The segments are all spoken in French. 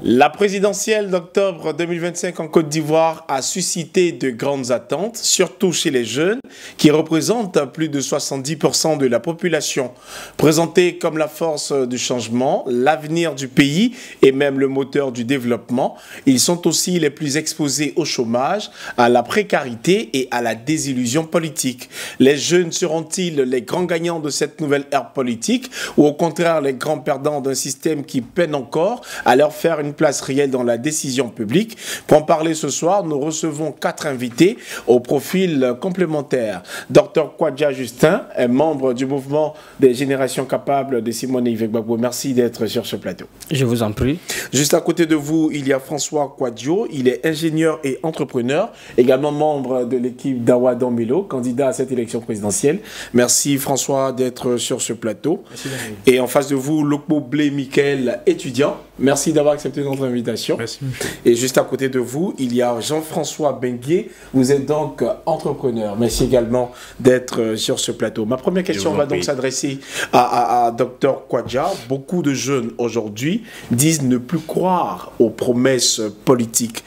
La présidentielle d'octobre 2025 en Côte d'Ivoire a suscité de grandes attentes, surtout chez les jeunes, qui représentent plus de 70% de la population. Présentés comme la force du changement, l'avenir du pays et même le moteur du développement, ils sont aussi les plus exposés au chômage, à la précarité et à la désillusion politique. Les jeunes seront-ils les grands gagnants de cette nouvelle ère politique ou au contraire les grands perdants d'un système qui peine encore à leur faire une place réelle dans la décision publique? Pour en parler ce soir, nous recevons 4 invités au profil complémentaire. Dr Kwadja Justin est membre du mouvement des générations capables de Simone Ivegbagbo. Merci d'être sur ce plateau. Je vous en prie. Juste à côté de vous, il y a François Kwadjo. Il est ingénieur et entrepreneur, également membre de l'équipe d'Awa Dambelo, candidat à cette élection présidentielle. Merci François d'être sur ce plateau. Merci. Et en face de vous, Lokbo Blé Michael, étudiant. Merci d'avoir accepté notre invitation. Merci. Et juste à côté de vous, il y a Jean-François Benguier. Vous êtes donc entrepreneur. Merci également d'être sur ce plateau. Ma première question va donc s'adresser à Dr Kwadja. Beaucoup de jeunes aujourd'hui disent ne plus croire aux promesses politiques.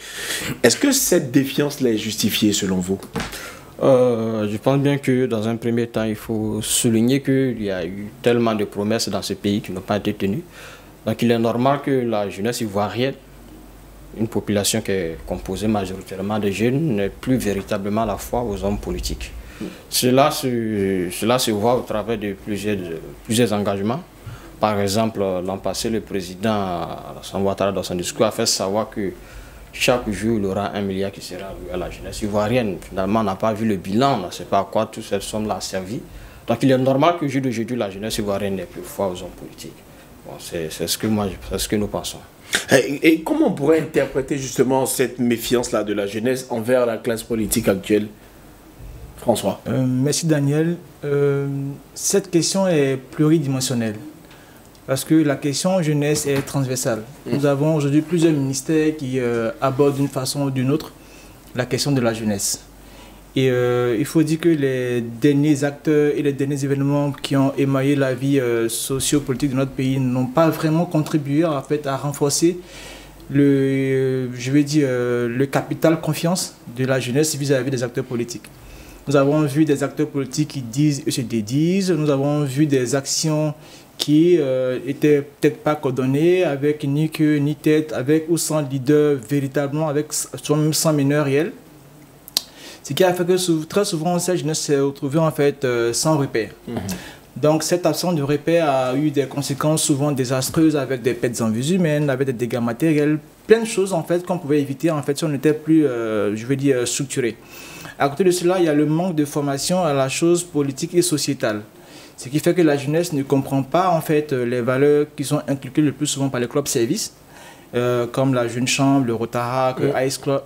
Est-ce que cette défiance-là est justifiée selon vous? Je pense bien que dans un premier temps, il faut souligner qu'il y a eu tellement de promesses dans ce pays qui n'ont pas été tenues. Donc il est normal que la jeunesse ivoirienne, une population qui est composée majoritairement de jeunes, n'ait plus véritablement la foi aux hommes politiques. Cela se voit au travers de plusieurs engagements. Par exemple, l'an passé, le président Alassane Ouattara, dans son discours, a fait savoir que chaque jour, il y aura 1 milliard qui sera alloué à la jeunesse ivoirienne. Finalement, on n'a pas vu le bilan, on ne sait pas à quoi toute cette somme-là a servi. Donc il est normal que jour d'aujourd'hui, la jeunesse ivoirienne n'ait plus foi aux hommes politiques. Bon, c'est ce que nous pensons. Et comment on pourrait interpréter justement cette méfiance-là de la jeunesse envers la classe politique actuelle? François. Merci Daniel. Cette question est pluridimensionnelle. Parce que la question jeunesse est transversale. Nous avons aujourd'hui plusieurs ministères qui abordent d'une façon ou d'une autre la question de la jeunesse. Et il faut dire que les derniers acteurs et les derniers événements qui ont émaillé la vie socio-politique de notre pays n'ont pas vraiment contribué en fait, à renforcer le capital confiance de la jeunesse vis-à-vis des acteurs politiques. Nous avons vu des acteurs politiques qui disent et se dédisent. Nous avons vu des actions qui étaient peut-être pas coordonnées, avec ni queue ni tête, avec ou sans leader véritablement, avec soi-même sans meneur réel. Ce qui a fait que très souvent, cette jeunesse s'est retrouvée en fait sans repère. Donc cette absence de repère a eu des conséquences souvent désastreuses avec des pertes en vies humaines, avec des dégâts matériels, plein de choses en fait qu'on pouvait éviter en fait si on était plus, structuré. À côté de cela, il y a le manque de formation à la chose politique et sociétale. Ce qui fait que la jeunesse ne comprend pas en fait les valeurs qui sont inculquées le plus souvent par les clubs services, comme la Jeune Chambre, le Rotarac, Ice Club,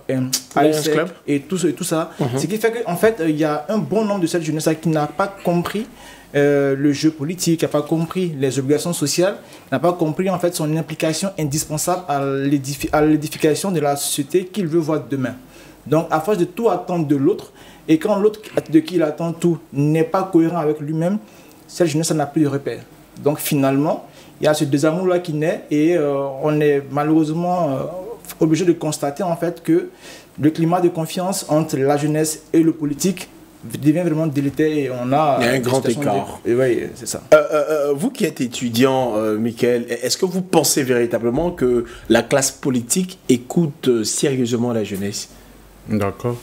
et tout ça. Ce qui fait qu'en fait, il y a un bon nombre de cette jeunesse qui n'a pas compris le jeu politique, qui n'a pas compris les obligations sociales, n'a pas compris en fait son implication indispensable à l'édification de la société qu'il veut voir demain. Donc, à force de tout attendre de l'autre, et quand l'autre de qui il attend tout n'est pas cohérent avec lui-même, cette jeunesse n'a plus de repère. Donc, finalement, il y a ce désamour-là qui naît et on est malheureusement obligé de constater en fait que le climat de confiance entre la jeunesse et le politique devient vraiment délétère et on a... Il y a un grand écart. Oui, c'est ça. Vous qui êtes étudiant, Michael, est-ce que vous pensez véritablement que la classe politique écoute sérieusement la jeunesse? D'accord.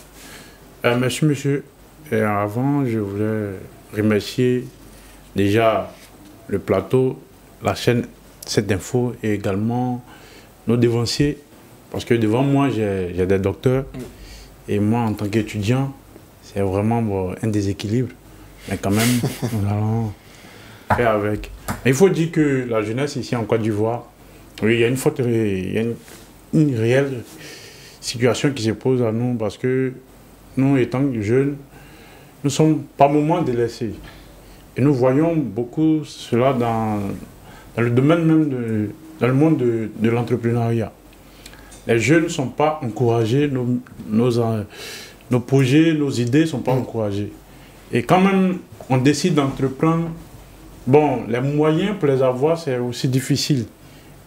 Merci, monsieur. Et avant, je voulais remercier déjà le plateau, la chaîne Cette Info et également nos devanciers. Parce que devant moi, j'ai des docteurs. Et moi, en tant qu'étudiant, c'est vraiment un déséquilibre. Mais quand même, nous allons faire avec. Mais il faut dire que la jeunesse ici en Côte d'Ivoire, oui, il y a une réelle situation qui se pose à nous parce que nous, étant jeunes, nous sommes par moments délaissés. Et nous voyons beaucoup cela dans le domaine même, dans le monde de l'entrepreneuriat. Les jeunes ne sont pas encouragés, nos projets, nos idées ne sont pas encouragés. Et quand même, on décide d'entreprendre, bon, les moyens pour les avoir, c'est aussi difficile.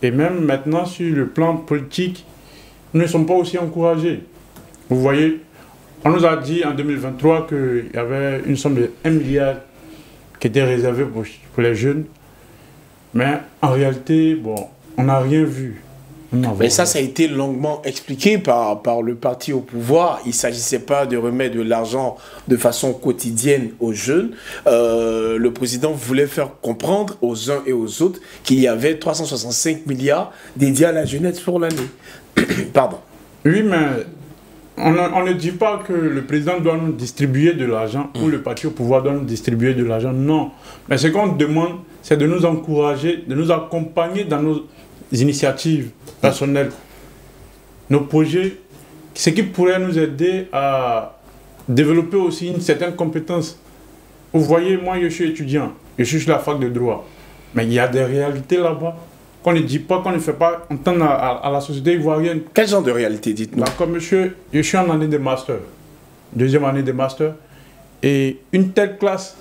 Et même maintenant, sur le plan politique, nous ne sommes pas aussi encouragés. Vous voyez, on nous a dit en 2023 qu'il y avait une somme de 1 milliard qui était réservée pour les jeunes. Mais en réalité, bon, on n'a rien vu. Mais ça a été longuement expliqué par le parti au pouvoir. Il ne s'agissait pas de remettre de l'argent de façon quotidienne aux jeunes. Le président voulait faire comprendre aux uns et aux autres qu'il y avait 365 milliards dédiés à la jeunesse pour l'année. Pardon. Oui, mais on ne dit pas que le président doit nous distribuer de l'argent ou le parti au pouvoir doit nous distribuer de l'argent. Non. Mais ce qu'on demande, c'est de nous encourager, de nous accompagner dans nos initiatives personnelles, nos projets, ce qui pourrait nous aider à développer aussi une certaine compétence. Vous voyez, moi je suis étudiant, je suis sur la fac de droit, mais il y a des réalités là-bas qu'on ne dit pas, qu'on ne fait pas entendre à la société ivoirienne. Quel genre de réalité, dites-nous? D'accord, monsieur, je suis en année de master, deuxième année de master, et une telle classe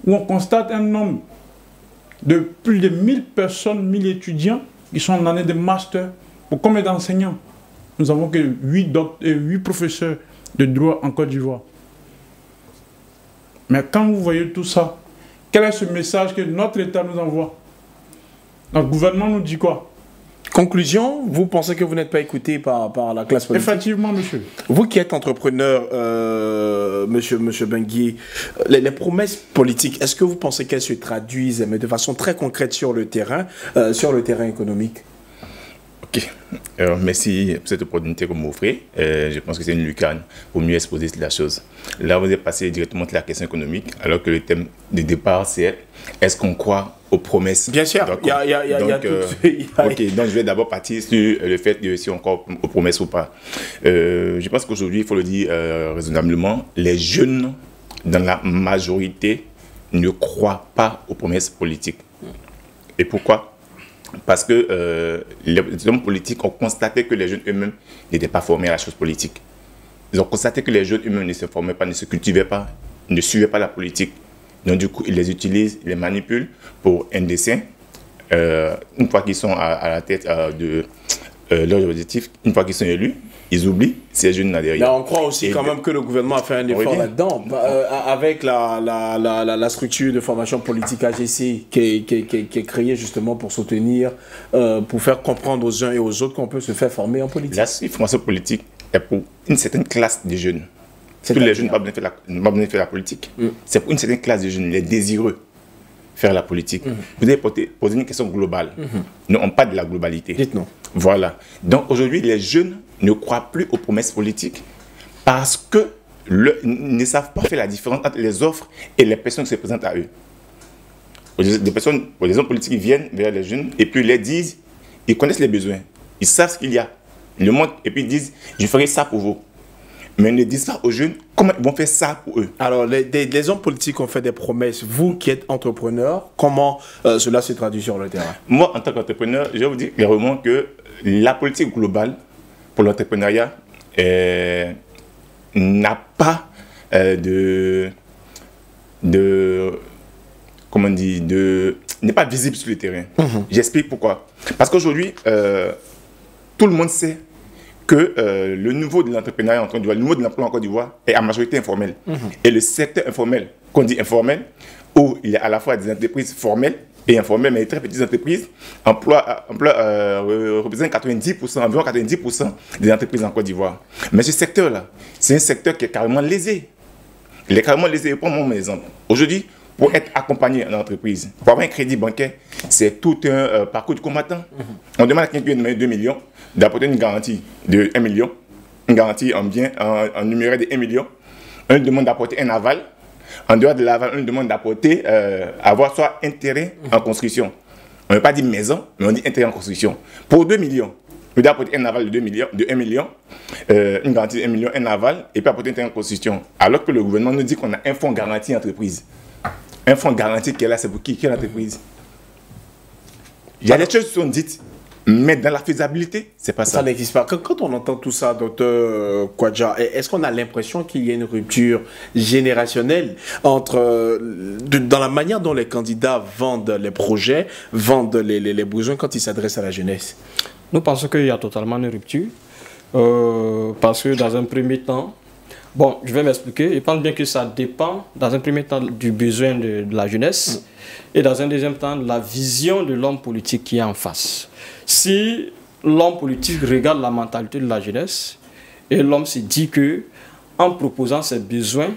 où on constate un nombre de plus de 1000 personnes, 1000 étudiants qui sont en année de master. Pour combien d'enseignants? Nous avons que 8 professeurs de droit en Côte d'Ivoire. Mais quand vous voyez tout ça, quel est ce message que notre État nous envoie? Notre gouvernement nous dit quoi? Conclusion, vous pensez que vous n'êtes pas écouté par la classe politique? Effectivement, monsieur. Vous qui êtes entrepreneur, monsieur Benguié, les promesses politiques, est-ce que vous pensez qu'elles se traduisent, mais de façon très concrète sur le terrain économique? Ok. Merci pour cette opportunité que vous m'offrez. Je pense que c'est une lucarne pour mieux exposer la chose. Là, vous êtes passé directement sur la question économique, alors que le thème de départ, c'est est-ce qu'on croit aux promesses? Bien sûr, donc, donc je vais d'abord partir sur le fait de si on croit aux promesses ou pas. Je pense qu'aujourd'hui, il faut le dire raisonnablement, les jeunes, dans la majorité, ne croient pas aux promesses politiques. Et pourquoi? Parce que les hommes politiques ont constaté que les jeunes eux-mêmes n'étaient pas formés à la chose politique. Ils ont constaté que les jeunes eux-mêmes ne se formaient pas, ne se cultivaient pas, ne suivaient pas la politique. Donc du coup, ils les utilisent, ils les manipulent pour un dessein. Une fois qu'ils sont à la tête de leur objectif, une fois qu'ils sont élus, ils oublient ces jeunes là derrière. Là, on croit aussi quand même que le gouvernement a fait un effort là-dedans, avec la structure de formation politique AGC qui est créée justement pour soutenir, pour faire comprendre aux uns et aux autres qu'on peut se faire former en politique. La formation politique est pour une certaine classe de jeunes. Tous les jeunes n'ont pas besoin de faire la politique. C'est pour une certaine classe de jeunes, les désireux, faire la politique. Vous devez poser une question globale. Non, pas de la globalité. Dites-nous. Voilà. Donc aujourd'hui, les jeunes ne croient plus aux promesses politiques parce que ne savent pas faire la différence entre les offres et les personnes qui se présentent à eux. Les hommes politiques viennent vers les jeunes et puis ils les disent, ils connaissent les besoins, ils savent ce qu'il y a. Ils le montrent et puis ils disent, je ferai ça pour vous. Mais ils ne disent pas aux jeunes comment ils vont faire ça pour eux. Alors, les hommes politiques ont fait des promesses. Vous qui êtes entrepreneur, comment cela se traduit sur le terrain? Moi, en tant qu'entrepreneur, je vais vous dire clairement que la politique globale pour l'entrepreneuriat n'a pas n'est pas visible sur le terrain. J'explique pourquoi. Parce qu'aujourd'hui, tout le monde sait que le niveau de l'entrepreneuriat en Côte d'Ivoire, le niveau de l'emploi en Côte d'Ivoire est à majorité informel. Et le secteur informel, qu'on dit informel, où il y a à la fois des entreprises formelles et informelles, mais les très petites entreprises, représentent 90%, environ 90% des entreprises en Côte d'Ivoire. Mais ce secteur-là, c'est un secteur qui est carrément lésé. Il est carrément lésé. Je prends mon exemple. Aujourd'hui, pour être accompagné en entreprise, pour avoir un crédit bancaire, c'est tout un parcours du combattant. On demande à quelqu'un de donner 2 millions, d'apporter une garantie de 1 million, une garantie en bien, en numéraire de 1 million. On demande d'apporter un aval. En dehors de l'aval, on demande d'apporter, avoir soit intérêt en construction. On ne veut pas dire maison, mais on dit intérêt en construction. Pour 2 millions, on doit apporter un aval de 1 million, une garantie de 1 million, un aval, et puis apporter un intérêt en construction. Alors que le gouvernement nous dit qu'on a un fonds garanti entreprise. Un fonds garanti qui est là, c'est pour qui? Quelle entreprise? Il y a des choses qui sont dites, Mais dans la faisabilité, c'est pas ça. Ça n'existe pas. Quand on entend tout ça, docteur Kwadja, est-ce qu'on a l'impression qu'il y a une rupture générationnelle entre, dans la manière dont les candidats vendent les projets, vendent les besoins quand ils s'adressent à la jeunesse? Nous pensons qu'il y a totalement une rupture. Parce que dans un premier temps, bon, je vais m'expliquer. Je pense bien que ça dépend, dans un premier temps, du besoin de la jeunesse et dans un deuxième temps, de la vision de l'homme politique qui est en face. Si l'homme politique regarde la mentalité de la jeunesse et l'homme se dit que en proposant ses besoins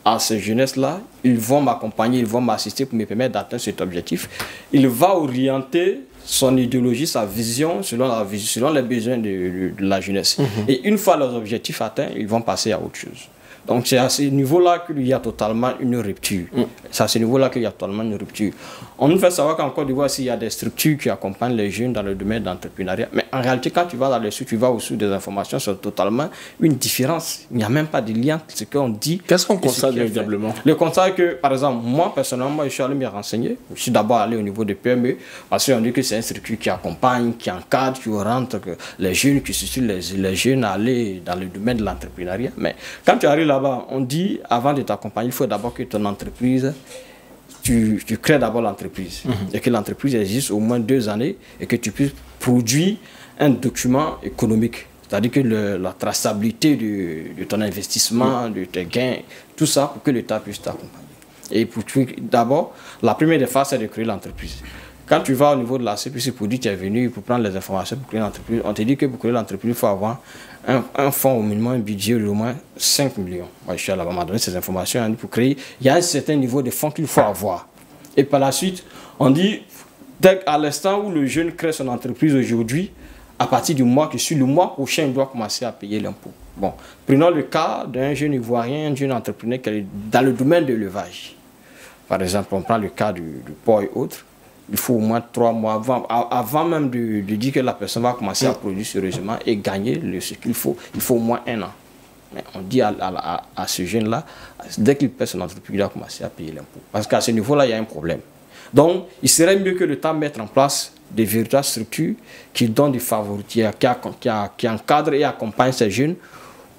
à ces jeunesses-là, ils vont m'accompagner, ils vont m'assister pour me permettre d'atteindre cet objectif, il va orienter son idéologie, sa vision selon les besoins de la jeunesse. Et une fois leurs objectifs atteints, ils vont passer à autre chose. Donc c'est à ce niveau-là qu'il y a totalement une rupture. C'est à ce niveau-là qu'il y a totalement une rupture. On nous fait savoir qu'en Côte d'Ivoire, s'il y a des structures qui accompagnent les jeunes dans le domaine de l'entrepreneuriat, mais en réalité, quand tu vas dans les structures, tu vas au-dessus des informations sur totalement une différence. Il n'y a même pas de lien entre ce qu'on dit. Qu'est-ce qu'on constate véritablement? Le constat est que, par exemple, moi, personnellement, je suis allé me renseigner. Je suis d'abord allé au niveau de PME, parce qu'on dit que c'est une structure qui accompagne, qui encadre, qui oriente les jeunes, qui suscite les jeunes à aller dans le domaine de l'entrepreneuriat. Mais quand tu arrives là-bas, on dit, avant de t'accompagner, il faut d'abord que ton entreprise, tu crées d'abord l'entreprise. Et que l'entreprise existe au moins 2 années et que tu puisses produire un document économique. C'est-à-dire que la traçabilité de ton investissement, de tes gains, tout ça pour que l'État puisse t'accompagner. Et d'abord, la première des phases, c'est de créer l'entreprise. Quand tu vas au niveau de la CPC pour dire que tu es venu pour prendre les informations pour créer l'entreprise, on te dit que pour créer l'entreprise, il faut avoir un fonds au minimum, un budget de au moins 5 millions. Moi, je suis là-bas, on m'a donné ces informations pour créer. Il y a un certain niveau de fonds qu'il faut avoir. Et par la suite, on dit, dès à l'instant où le jeune crée son entreprise aujourd'hui, à partir du mois qui suit, le mois prochain, il doit commencer à payer l'impôt. Bon, prenons le cas d'un jeune Ivoirien, un jeune entrepreneur qui est dans le domaine de l'élevage. Par exemple, on prend le cas du porc et autres. Il faut au moins 3 mois avant même de dire que la personne va commencer à produire sérieusement et gagner ce qu'il faut. Il faut au moins 1 an. Mais on dit à ce jeune-là, dès qu'il paie son entreprise, il doit commencer à payer l'impôt. Parce qu'à ce niveau-là, il y a un problème. Donc, il serait mieux que l'État mette en place des véritables structures qui donnent du favoritisme, qui encadrent et accompagnent ces jeunes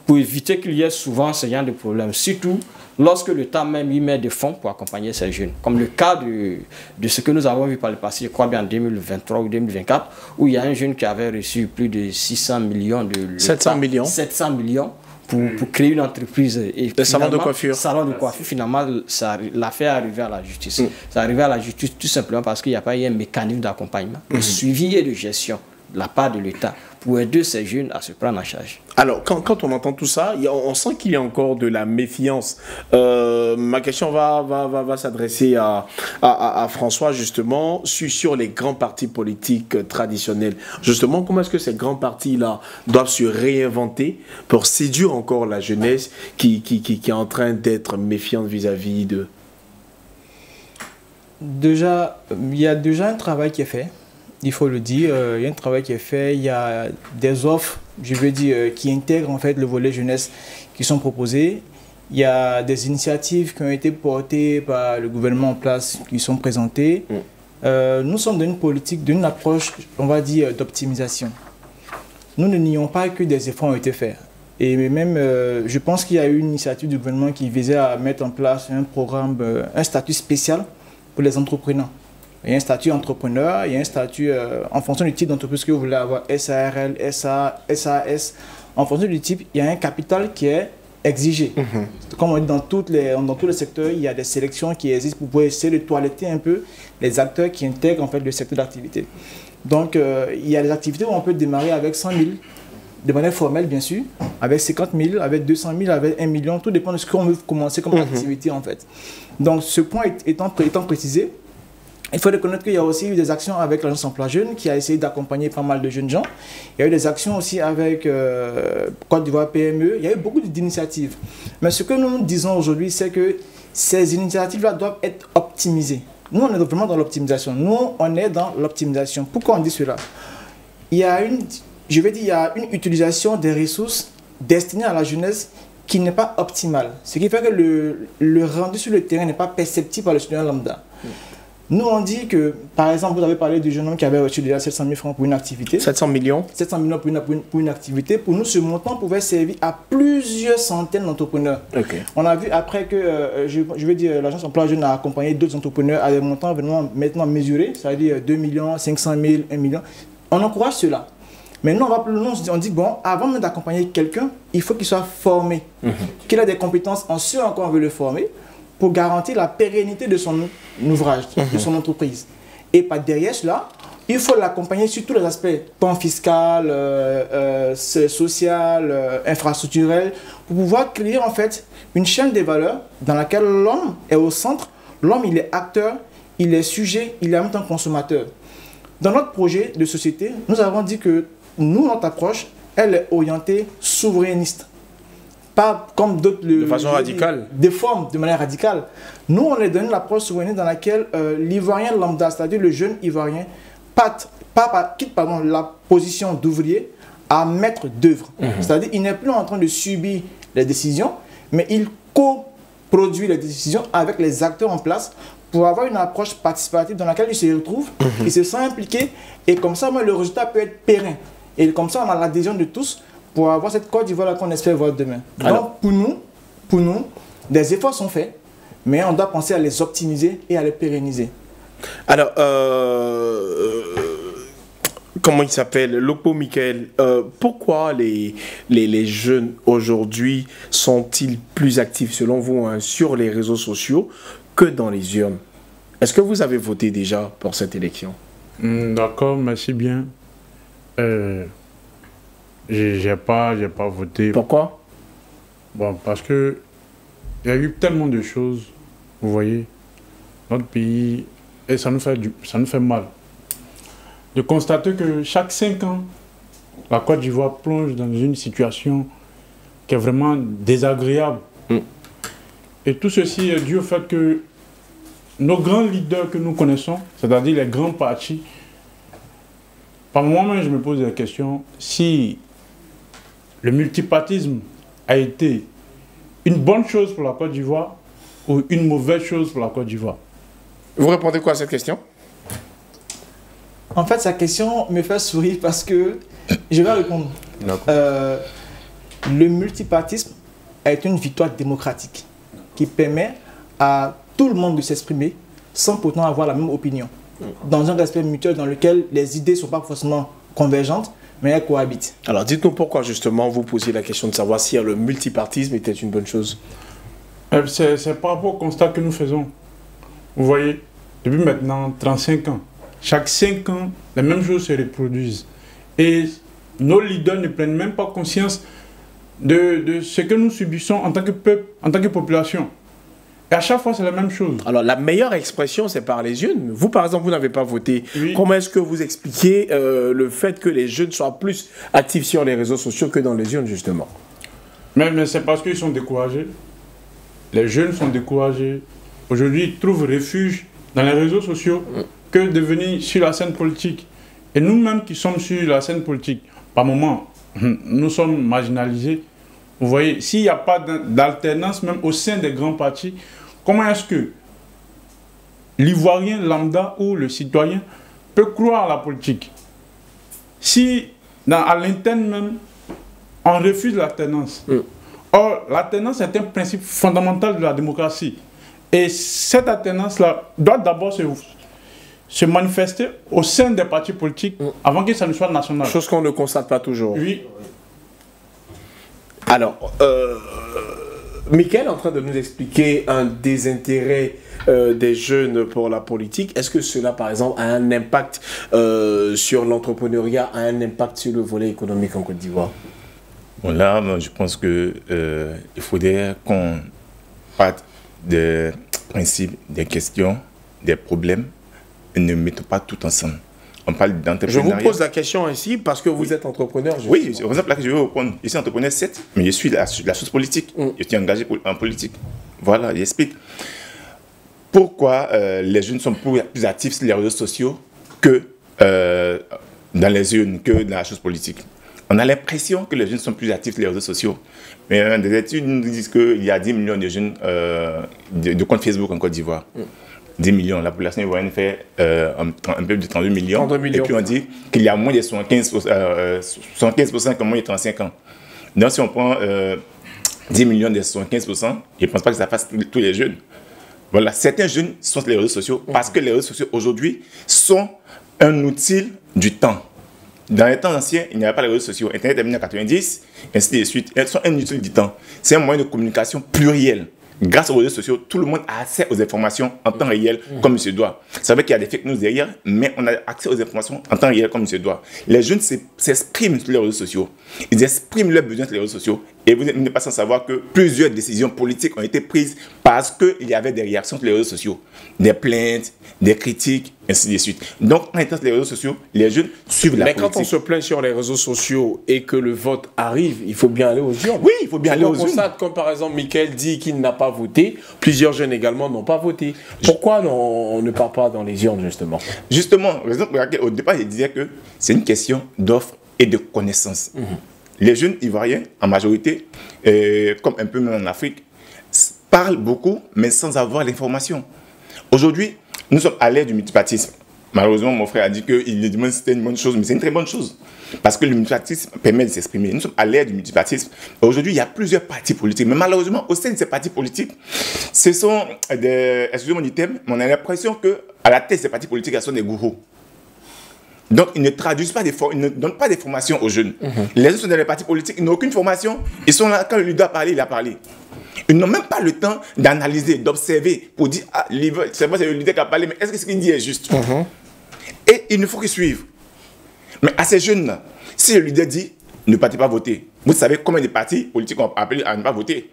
pour éviter qu'il y ait souvent ce genre de problèmes. Surtout lorsque l'État même y met des fonds pour accompagner ces jeunes. Comme le cas de ce que nous avons vu par le passé, je crois bien en 2023 ou 2024, où il y a un jeune qui avait reçu plus de 600 millions de... 700 millions. 700 millions pour créer une entreprise. Et le salon de coiffure. Salon de coiffure, finalement, l'affaire est arrivée à la justice. C'est arrivé à la justice tout simplement parce qu'il n'y a pas eu un mécanisme d'accompagnement, de suivi et de gestion de la part de l'État pour aider ces jeunes à se prendre en charge. Alors, quand on entend tout ça, on sent qu'il y a encore de la méfiance. Ma question va s'adresser à François, justement, sur les grands partis politiques traditionnels. Justement, comment est-ce que ces grands partis-là doivent se réinventer pour séduire encore la jeunesse qui est en train d'être méfiante vis-à-vis d'eux? Déjà, il y a déjà un travail qui est fait. Il faut le dire, il y a un travail qui est fait, il y a des offres, je veux dire, qui intègrent en fait le volet jeunesse qui sont proposées. Il y a des initiatives qui ont été portées par le gouvernement en place, qui sont présentées. Nous sommes dans une politique, d'une approche, on va dire, d'optimisation. Nous ne nions pas que des efforts ont été faits. Et même, je pense qu'il y a eu une initiative du gouvernement qui visait à mettre en place un programme, un statut spécial pour les entrepreneurs. Il y a un statut entrepreneur, il y a un statut en fonction du type d'entreprise que vous voulez avoir, SARL, SA, SAS. En fonction du type, il y a un capital qui est exigé. Comme on dit dans tous les secteurs, il y a des sélections qui existent pour pouvoir essayer de toiletter un peu les acteurs qui intègrent en fait, le secteur d'activité. Donc, il y a des activités où on peut démarrer avec 100 000, de manière formelle bien sûr, avec 50 000, avec 200 000, avec 1 million, tout dépend de ce qu'on veut commencer comme activité en fait. Donc, ce point étant précisé, il faut reconnaître qu'il y a aussi eu des actions avec l'Agence Emploi Jeune qui a essayé d'accompagner pas mal de jeunes gens. Il y a eu des actions aussi avec Côte d'Ivoire PME. Il y a eu beaucoup d'initiatives. Mais ce que nous disons aujourd'hui, c'est que ces initiatives-là doivent être optimisées. Nous, on est vraiment dans l'optimisation. Nous, on est dans l'optimisation. Pourquoi on dit cela? Il y a une utilisation des ressources destinées à la jeunesse qui n'est pas optimale. Ce qui fait que le rendu sur le terrain n'est pas perceptible par le citoyen lambda. Nous, on dit que, par exemple, vous avez parlé du jeune homme qui avait reçu déjà 700 000 francs pour une activité. 700 millions 700 millions pour une activité. Pour nous, ce montant pouvait servir à plusieurs centaines d'entrepreneurs. Ok. On a vu après que, je veux dire, l'agence emploi jeune a accompagné d'autres entrepreneurs à des montants vraiment maintenant mesurés, c'est-à-dire 2 millions, 500 000, 1 million. On encourage cela. Mais nous, on va plus loin, on dit, bon, avant même d'accompagner quelqu'un, il faut qu'il soit formé, qu'il ait des compétences en ce en quoi on veut le former, pour garantir la pérennité de son ouvrage, de son entreprise. Et par derrière cela, il faut l'accompagner sur tous les aspects, tant fiscal, social, infrastructurel, pour pouvoir créer en fait une chaîne de valeurs dans laquelle l'homme est au centre, l'homme il est acteur, il est sujet, il est en même temps consommateur. Dans notre projet de société, nous avons dit que nous, notre approche, elle est orientée souverainiste. Pas comme d'autres... De façon radicale. Des formes, de manière radicale. Nous, on est donné l'approche souverainiste dans laquelle l'Ivoirien lambda, c'est-à-dire le jeune Ivoirien, quitte la position d'ouvrier à maître d'œuvre. C'est-à-dire qu'il n'est plus en train de subir les décisions, mais il coproduit les décisions avec les acteurs en place pour avoir une approche participative dans laquelle il se retrouve, il se sent impliqué, et comme ça, le résultat peut être périn. Et comme ça, on a l'adhésion de tous pour avoir cette Côte d'Ivoire qu'on espère voir demain. Donc, pour nous, des efforts sont faits, mais on doit penser à les optimiser et à les pérenniser. Alors, comment il s'appelle, Lopo Michael, pourquoi les jeunes aujourd'hui sont-ils plus actifs selon vous sur les réseaux sociaux que dans les urnes? Est-ce que vous avez voté déjà pour cette élection? D'accord, merci bien. J'ai pas voté. Pourquoi? Bon, parce que il y a eu tellement de choses, vous voyez, notre pays, et ça nous fait mal de constater que chaque 5 ans, la Côte d'Ivoire plonge dans une situation qui est vraiment désagréable. Et tout ceci est dû au fait que nos grands leaders que nous connaissons, c'est-à-dire les grands partis, par moi-même, je me pose la question si le multipartisme a été une bonne chose pour la Côte d'Ivoire ou une mauvaise chose pour la Côte d'Ivoire. Vous répondez quoi à cette question? En fait, sa question me fait sourire parce que je vais répondre. Le multipartisme est une victoire démocratique qui permet à tout le monde de s'exprimer sans pourtant avoir la même opinion. Dans un respect mutuel dans lequel les idées ne sont pas forcément convergentes, mais elles cohabitent. Alors, dites-nous pourquoi justement vous posiez la question de savoir si le multipartisme était une bonne chose. C'est par rapport au constat que nous faisons. Vous voyez, depuis maintenant 35 ans, chaque 5 ans, les mêmes choses se reproduisent. Et nos leaders ne prennent même pas conscience de ce que nous subissons en tant que peuple, en tant que population. Et à chaque fois, c'est la même chose. Alors, la meilleure expression, c'est par les jeunes. Vous, par exemple, vous n'avez pas voté. Oui. Comment est-ce que vous expliquez le fait que les jeunes soient plus actifs sur les réseaux sociaux que dans les urnes, justement? Mais c'est parce qu'ils sont découragés. Les jeunes sont découragés. Aujourd'hui, ils trouvent refuge dans les réseaux sociaux que de venir sur la scène politique. Et nous-mêmes qui sommes sur la scène politique, par moments, nous sommes marginalisés. Vous voyez, s'il n'y a pas d'alternance même au sein des grands partis, comment est-ce que l'Ivoirien lambda ou le citoyen peut croire à la politique? Si, à l'interne même, on refuse l'alternance. Or, l'alternance est un principe fondamental de la démocratie. Et cette alternance-là doit d'abord se manifester au sein des partis politiques avant que ça ne soit national. Chose qu'on ne constate pas toujours. Oui. Alors, Michael est en train de nous expliquer un désintérêt des jeunes pour la politique. Est-ce que cela, par exemple, a un impact sur l'entrepreneuriat, a un impact sur le volet économique en Côte d'Ivoire? Bon, là, je pense qu'il faudrait qu'on parte des principes, des questions, des problèmes, et ne mettons pas tout ensemble. On parle d'entrepreneuriat. Je vous pose la question ainsi parce que vous êtes entrepreneur. Justement. Oui, par exemple, là que je vais répondre. Je suis entrepreneur, certes, mais je suis la chose politique. Je suis engagé en politique. Voilà, j'explique. Pourquoi les jeunes sont plus actifs sur les réseaux sociaux que dans les urnes, que dans la chose politique. On a l'impression que les jeunes sont plus actifs sur les réseaux sociaux. Mais des études nous disent qu'il y a 10 millions de jeunes de comptes Facebook en Côte d'Ivoire. 10 millions. La population ivoirienne fait un peu plus de 32 millions. 32 millions. Et puis on dit qu'il y a moins de 75% comme moins de 35 ans. Donc si on prend 10 millions de 75%, je ne pense pas que ça fasse tous les jeunes. Voilà, certains jeunes sont sur les réseaux sociaux parce que les réseaux sociaux aujourd'hui sont un outil du temps. Dans les temps anciens, il n'y avait pas les réseaux sociaux. Internet est venu en 90, ainsi de suite. Elles sont un outil du temps. C'est un moyen de communication pluriel. Grâce aux réseaux sociaux, tout le monde a accès aux informations en temps réel comme il se doit. Ça veut dire qu'il y a des fake news derrière, mais on a accès aux informations en temps réel comme il se doit. Les jeunes s'expriment sur les réseaux sociaux. Ils expriment leurs besoins sur les réseaux sociaux. Et vous n'êtes pas sans savoir que plusieurs décisions politiques ont été prises parce qu'il y avait des réactions sur les réseaux sociaux. Des plaintes, des critiques, ainsi de suite. Donc, en étant sur les réseaux sociaux, les jeunes suivent la politique. Mais quand on se plaint sur les réseaux sociaux et que le vote arrive, il faut bien aller aux urnes. Oui, il faut bien aller aux urnes. On constate, comme par exemple Michael dit qu'il n'a pas voté, plusieurs jeunes également n'ont pas voté. Pourquoi on ne part pas dans les urnes, justement? Justement, au départ, il disait que c'est une question d'offre et de connaissance. Les jeunes ivoiriens, en majorité, comme un peu même en Afrique, parlent beaucoup, mais sans avoir l'information. Aujourd'hui, nous sommes à l'ère du multipartisme. Malheureusement, mon frère a dit que c'était une bonne chose, mais c'est une très bonne chose. Parce que le multipartisme permet de s'exprimer. Nous sommes à l'ère du multipartisme. Aujourd'hui, il y a plusieurs partis politiques. Mais malheureusement, au sein de ces partis politiques, ce sont des... Excusez-moi du thème, mais on a l'impression qu'à la tête de ces partis politiques, ce sont des gourous. Donc, ils ne traduisent pas, ils ne donnent pas des formations aux jeunes. Les jeunes sont dans les partis politiques, ils n'ont aucune formation. Ils sont là, quand le leader a parlé, il a parlé. Ils n'ont même pas le temps d'analyser, d'observer, pour dire, ah, c'est le leader qui a parlé, mais est-ce que ce qu'il dit est juste? Et il ne faut qu'ils suivent. Mais à ces jeunes-là, si le leader dit, ne partez pas voter, vous savez combien de partis politiques ont appelé à ne pas voter?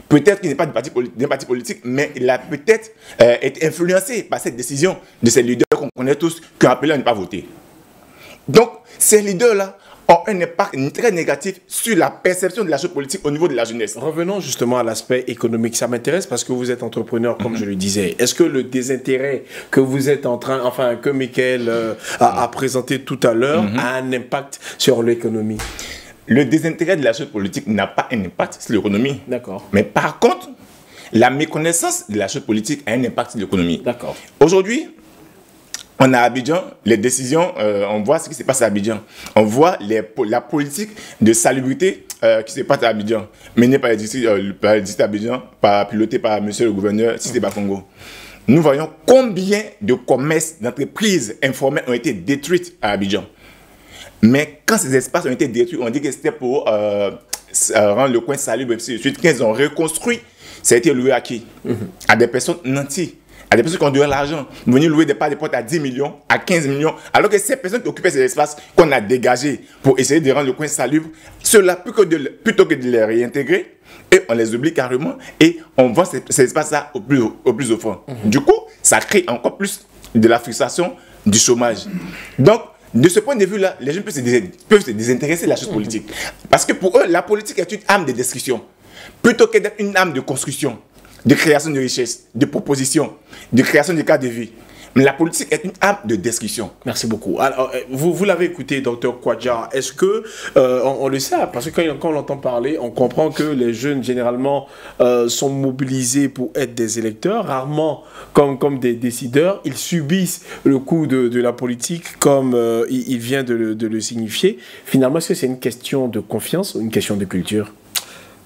Peut-être qu'il n'est pas d'un parti politique, mais il a peut-être été influencé par cette décision de ces leaders qu'on connaît tous qui ont appelé à ne pas voter. Donc, ces leaders-là ont un impact très négatif sur la perception de la chose politique au niveau de la jeunesse. Revenons justement à l'aspect économique. Ça m'intéresse parce que vous êtes entrepreneur, comme je le disais. Est-ce que le désintérêt que vous êtes en train, enfin, que Michael a présenté tout à l'heure, a un impact sur l'économie? Le désintérêt de la chose politique n'a pas un impact sur l'économie. D'accord. Mais par contre, la méconnaissance de la chose politique a un impact sur l'économie. D'accord. Aujourd'hui, on a à Abidjan, les décisions, on voit ce qui se passe à Abidjan. On voit la politique de salubrité qui se passe à Abidjan, menée par le district d'Abidjan, pilotée par monsieur le gouverneur Cissé Bakongo. Nous voyons combien de commerces, d'entreprises informelles ont été détruites à Abidjan. Mais quand ces espaces ont été détruits, on dit que c'était pour rendre le coin salubre, et ainsi de suite. Quand ils ont reconstruit, ça a été loué à qui? À des personnes nantis, à des personnes qui ont donné l'argent, venir louer des parts de porte à 10 millions, à 15 millions, alors que ces personnes qui occupaient ces espaces qu'on a dégagés pour essayer de rendre le coin salubre, ceux-là, plutôt que de les réintégrer, et on les oublie carrément, et on vend ces espaces-là au plus au fond. Du coup, ça crée encore plus de la frustration, du chômage. Donc, de ce point de vue-là, les jeunes peuvent se désintéresser de la chose politique. Parce que pour eux, la politique est une arme de destruction. Plutôt que d'être une arme de construction, de création de richesses, de propositions, de création de cas de vie. Mais la politique est une arme de destruction. Merci beaucoup. Alors, vous l'avez écouté, Dr Kwadja. Est-ce que, on le sait, parce que quand on l'entend parler, on comprend que les jeunes, généralement, sont mobilisés pour être des électeurs, rarement comme des décideurs. Ils subissent le coup de la politique, comme il vient de le signifier. Finalement, est-ce que c'est une question de confiance ou une question de culture?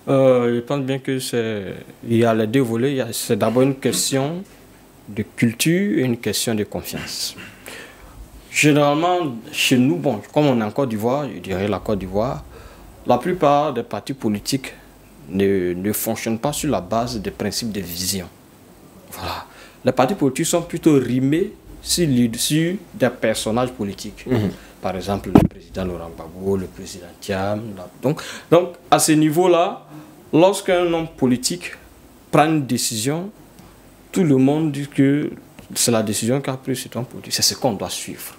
Je pense bien que il y a les deux volets. C'est d'abord une question de culture et une question de confiance. Généralement, chez nous, bon, comme on est en Côte d'Ivoire, je dirais la Côte d'Ivoire, la plupart des partis politiques ne fonctionnent pas sur la base des principes de vision. Voilà. Les partis politiques sont plutôt rimés sur des personnages politiques. Par exemple, le président Laurent Gbagbo, le président Thiam. Donc, à ce niveau-là, lorsqu'un homme politique prend une décision, tout le monde dit que c'est la décision qu'a prise cet homme politique. C'est ce qu'on doit suivre.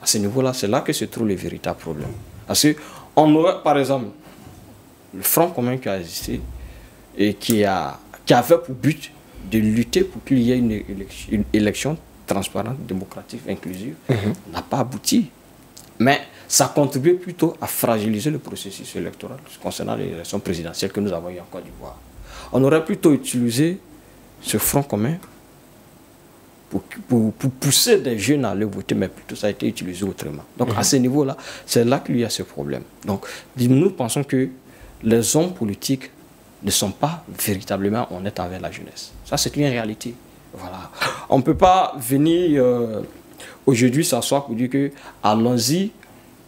À ce niveau-là, c'est là que se trouve le véritable problème. Parce qu'on aurait, par exemple, le Front commun qui a existé et qui avait pour but de lutter pour qu'il y ait une élection transparente, démocratique, inclusive, n'a pas abouti. Mais ça contribue plutôt à fragiliser le processus électoral concernant les élections présidentielles que nous avons eues en Côte d'Ivoire. On aurait plutôt utilisé ce front commun pour pousser des jeunes à aller voter, mais plutôt ça a été utilisé autrement. Donc à ce niveau-là, c'est là qu'il y a ce problème. Donc nous pensons que les hommes politiques ne sont pas véritablement honnêtes envers la jeunesse. Ça, c'est une réalité. Voilà. On ne peut pas venir aujourd'hui s'asseoir pour dire que allons-y,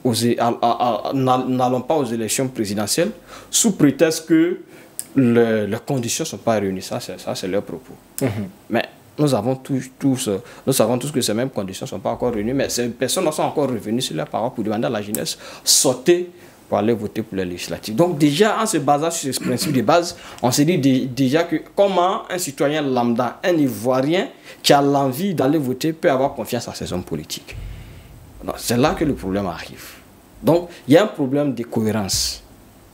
n'allons pas aux élections présidentielles sous prétexte que les conditions ne sont pas réunies. Ça, c'est leur propos. Mais nous savons tous que ces mêmes conditions ne sont pas encore réunies, mais ces personnes ne sont encore revenues sur leur parole pour demander à la jeunesse sortez pour aller voter pour les législatives. Donc déjà, en se basant sur ce principe de base, on se dit déjà que comment un citoyen lambda, un Ivoirien qui a l'envie d'aller voter peut avoir confiance à ses hommes politiques. C'est là que le problème arrive. Donc il y a un problème de cohérence.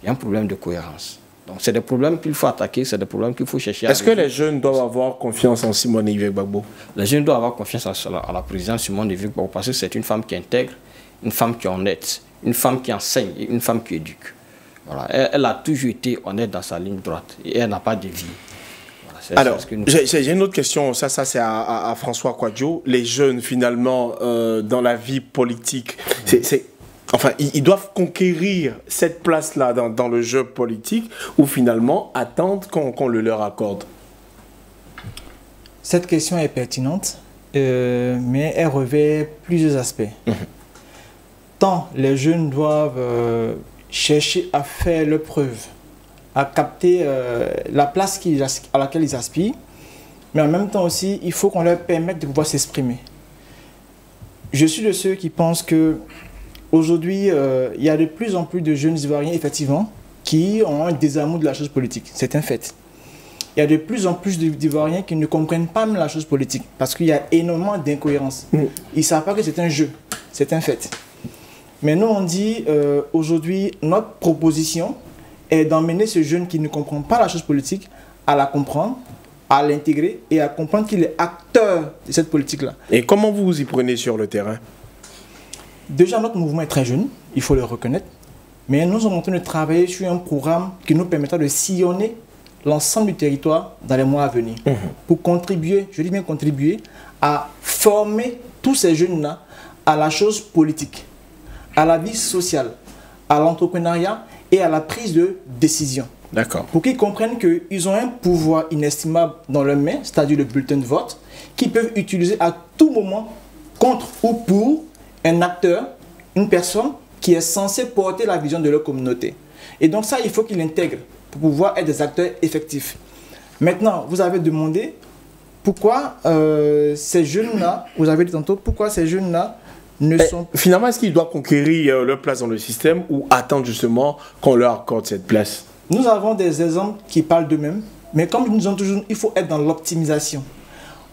Il y a un problème de cohérence. Donc c'est des problèmes qu'il faut attaquer, c'est des problèmes qu'il faut chercher à résoudre. Est-ce que les jeunes doivent avoir confiance en Simone Veil Gbagbo? Les jeunes doivent avoir confiance à la présidente Simone Veil Gbagbo parce que c'est une femme qui intègre, une femme qui est honnête, une femme qui enseigne et une femme qui éduque. Voilà. Elle a toujours été honnête dans sa ligne droite et elle n'a pas dévié. Voilà, alors, j'ai une autre question, ça c'est à François Kouadio. Les jeunes, finalement, dans la vie politique, enfin, ils doivent conquérir cette place-là dans le jeu politique ou finalement attendre qu'on le leur accorde? Cette question est pertinente, mais elle revêt plusieurs aspects. Tant les jeunes doivent chercher à faire leur preuve, à capter la place à laquelle ils aspirent, mais en même temps aussi, il faut qu'on leur permette de pouvoir s'exprimer. Je suis de ceux qui pensent que aujourd'hui, il y a de plus en plus de jeunes Ivoiriens, effectivement, qui ont un désamour de la chose politique. C'est un fait. Il y a de plus en plus d'Ivoiriens qui ne comprennent pas même la chose politique, parce qu'il y a énormément d'incohérences. Ils ne savent pas que c'est un jeu, c'est un fait. Mais nous, on dit, aujourd'hui, notre proposition est d'emmener ce jeune qui ne comprend pas la chose politique à la comprendre, à l'intégrer et à comprendre qu'il est acteur de cette politique-là. Et comment vous vous y prenez sur le terrain? Déjà, notre mouvement est très jeune, il faut le reconnaître. Mais nous sommes en train de travailler sur un programme qui nous permettra de sillonner l'ensemble du territoire dans les mois à venir. Pour contribuer, je dis bien contribuer, à former tous ces jeunes-là à la chose politique, à la vie sociale, à l'entrepreneuriat et à la prise de décision. D'accord. Pour qu'ils comprennent qu'ils ont un pouvoir inestimable dans leurs mains, c'est-à-dire le bulletin de vote, qu'ils peuvent utiliser à tout moment contre ou pour un acteur, une personne qui est censée porter la vision de leur communauté. Et donc ça, il faut qu'ils l'intègrent pour pouvoir être des acteurs effectifs. Maintenant, vous avez demandé pourquoi ces jeunes-là, vous avez dit tantôt, pourquoi ces jeunes-là ne sont... Finalement, est-ce qu'ils doivent conquérir leur place dans le système ou attendre justement qu'on leur accorde cette place? Nous avons des exemples qui parlent d'eux-mêmes, mais comme nous disons toujours, il faut être dans l'optimisation.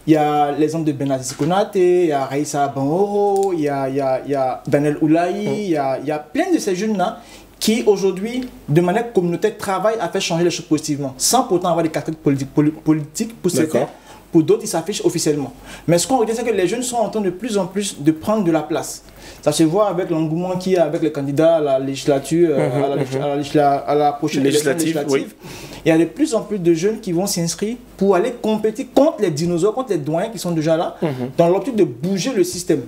Il y a l'exemple de Benazizi Konaté, il y a Raissa Banoro, il y a Daniel Oulaï, il y a plein de ces jeunes-là qui aujourd'hui, de manière communautaire, travaillent à faire changer les choses positivement, sans pourtant avoir des casquettes politiques pour certains. Pour d'autres, ils s'affichent officiellement. Mais ce qu'on regarde, c'est que les jeunes sont en train de plus en plus de prendre de la place. Ça se voit avec l'engouement qu'il y a avec les candidats à la législature, à la prochaine législative. Oui. Il y a de plus en plus de jeunes qui vont s'inscrire pour aller compétir contre les dinosaures, contre les doyens qui sont déjà là, dans l'optique de bouger le système.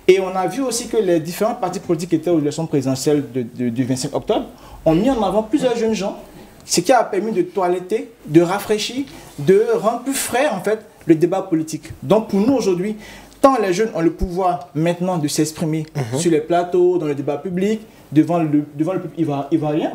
Et on a vu aussi que les différents partis politiques qui étaient aux élections présidentielles du 25 octobre ont mis en avant plusieurs jeunes gens, ce qui a permis de toiletter, de rafraîchir, de rendre plus frais en fait le débat politique. Donc pour nous aujourd'hui, tant les jeunes ont le pouvoir maintenant de s'exprimer sur les plateaux, dans le débat public, devant le peuple ivoirien,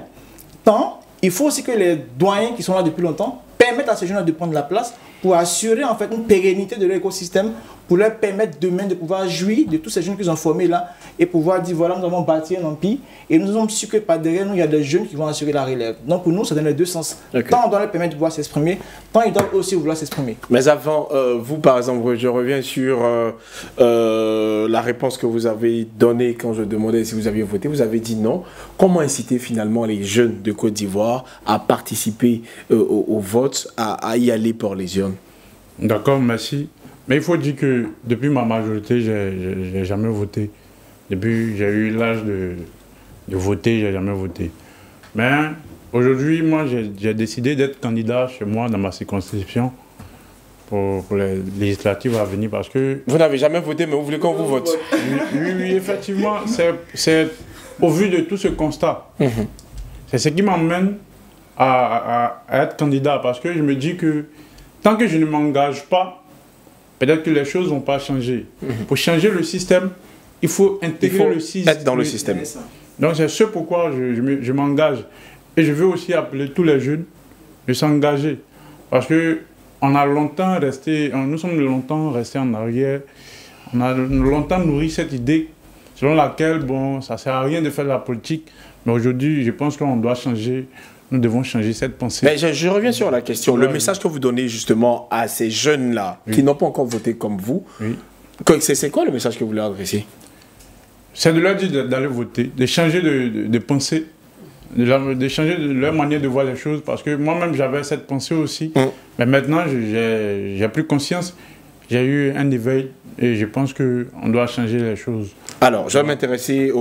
tant il faut aussi que les doyens qui sont là depuis longtemps permettent à ces jeunes de prendre la place pour assurer en fait une pérennité de l'écosystème, pour leur permettre demain de pouvoir jouir de tous ces jeunes qu'ils ont formés là et pouvoir dire voilà, nous avons bâti un empire et nous sommes sûrs que par derrière nous il y a des jeunes qui vont assurer la relève. Donc pour nous ça donne les deux sens. Tant on doit leur permettre de pouvoir s'exprimer, tant ils doivent aussi vouloir s'exprimer. Mais avant, vous par exemple, je reviens sur la réponse que vous avez donnée quand je demandais si vous aviez voté, vous avez dit non. Comment inciter finalement les jeunes de Côte d'Ivoire à participer au vote, à y aller pour les urnes? D'accord, merci. Mais il faut dire que depuis ma majorité, je n'ai jamais voté. Depuis que j'ai eu l'âge de voter, je n'ai jamais voté. Mais aujourd'hui, moi, j'ai décidé d'être candidat chez moi, dans ma circonscription, pour les législatives à venir parce que... Vous n'avez jamais voté, mais vous voulez qu'on vous vote? Oui, effectivement, c'est au vu de tout ce constat. C'est ce qui m'amène à être candidat parce que je me dis que tant que je ne m'engage pas, peut-être que les choses ne vont pas changer. Pour changer le système, il faut intégrer le système. Être dans le système. Donc c'est ce pourquoi je m'engage. Et je veux aussi appeler tous les jeunes de s'engager. Parce que nous sommes longtemps restés en arrière. On a longtemps nourri cette idée selon laquelle, bon, ça ne sert à rien de faire de la politique. Mais aujourd'hui, je pense qu'on doit changer. Nous devons changer cette pensée. Mais je reviens sur la question. Le message que vous donnez justement à ces jeunes-là qui n'ont pas encore voté comme vous, c'est quoi le message que vous leur adressez? C'est de leur dire d'aller voter, de changer de pensée, de changer leur manière de voir les choses. Parce que moi-même, j'avais cette pensée aussi. Mais maintenant, j'ai pris conscience. J'ai eu un éveil et je pense qu'on doit changer les choses. Alors, je vais m'intéresser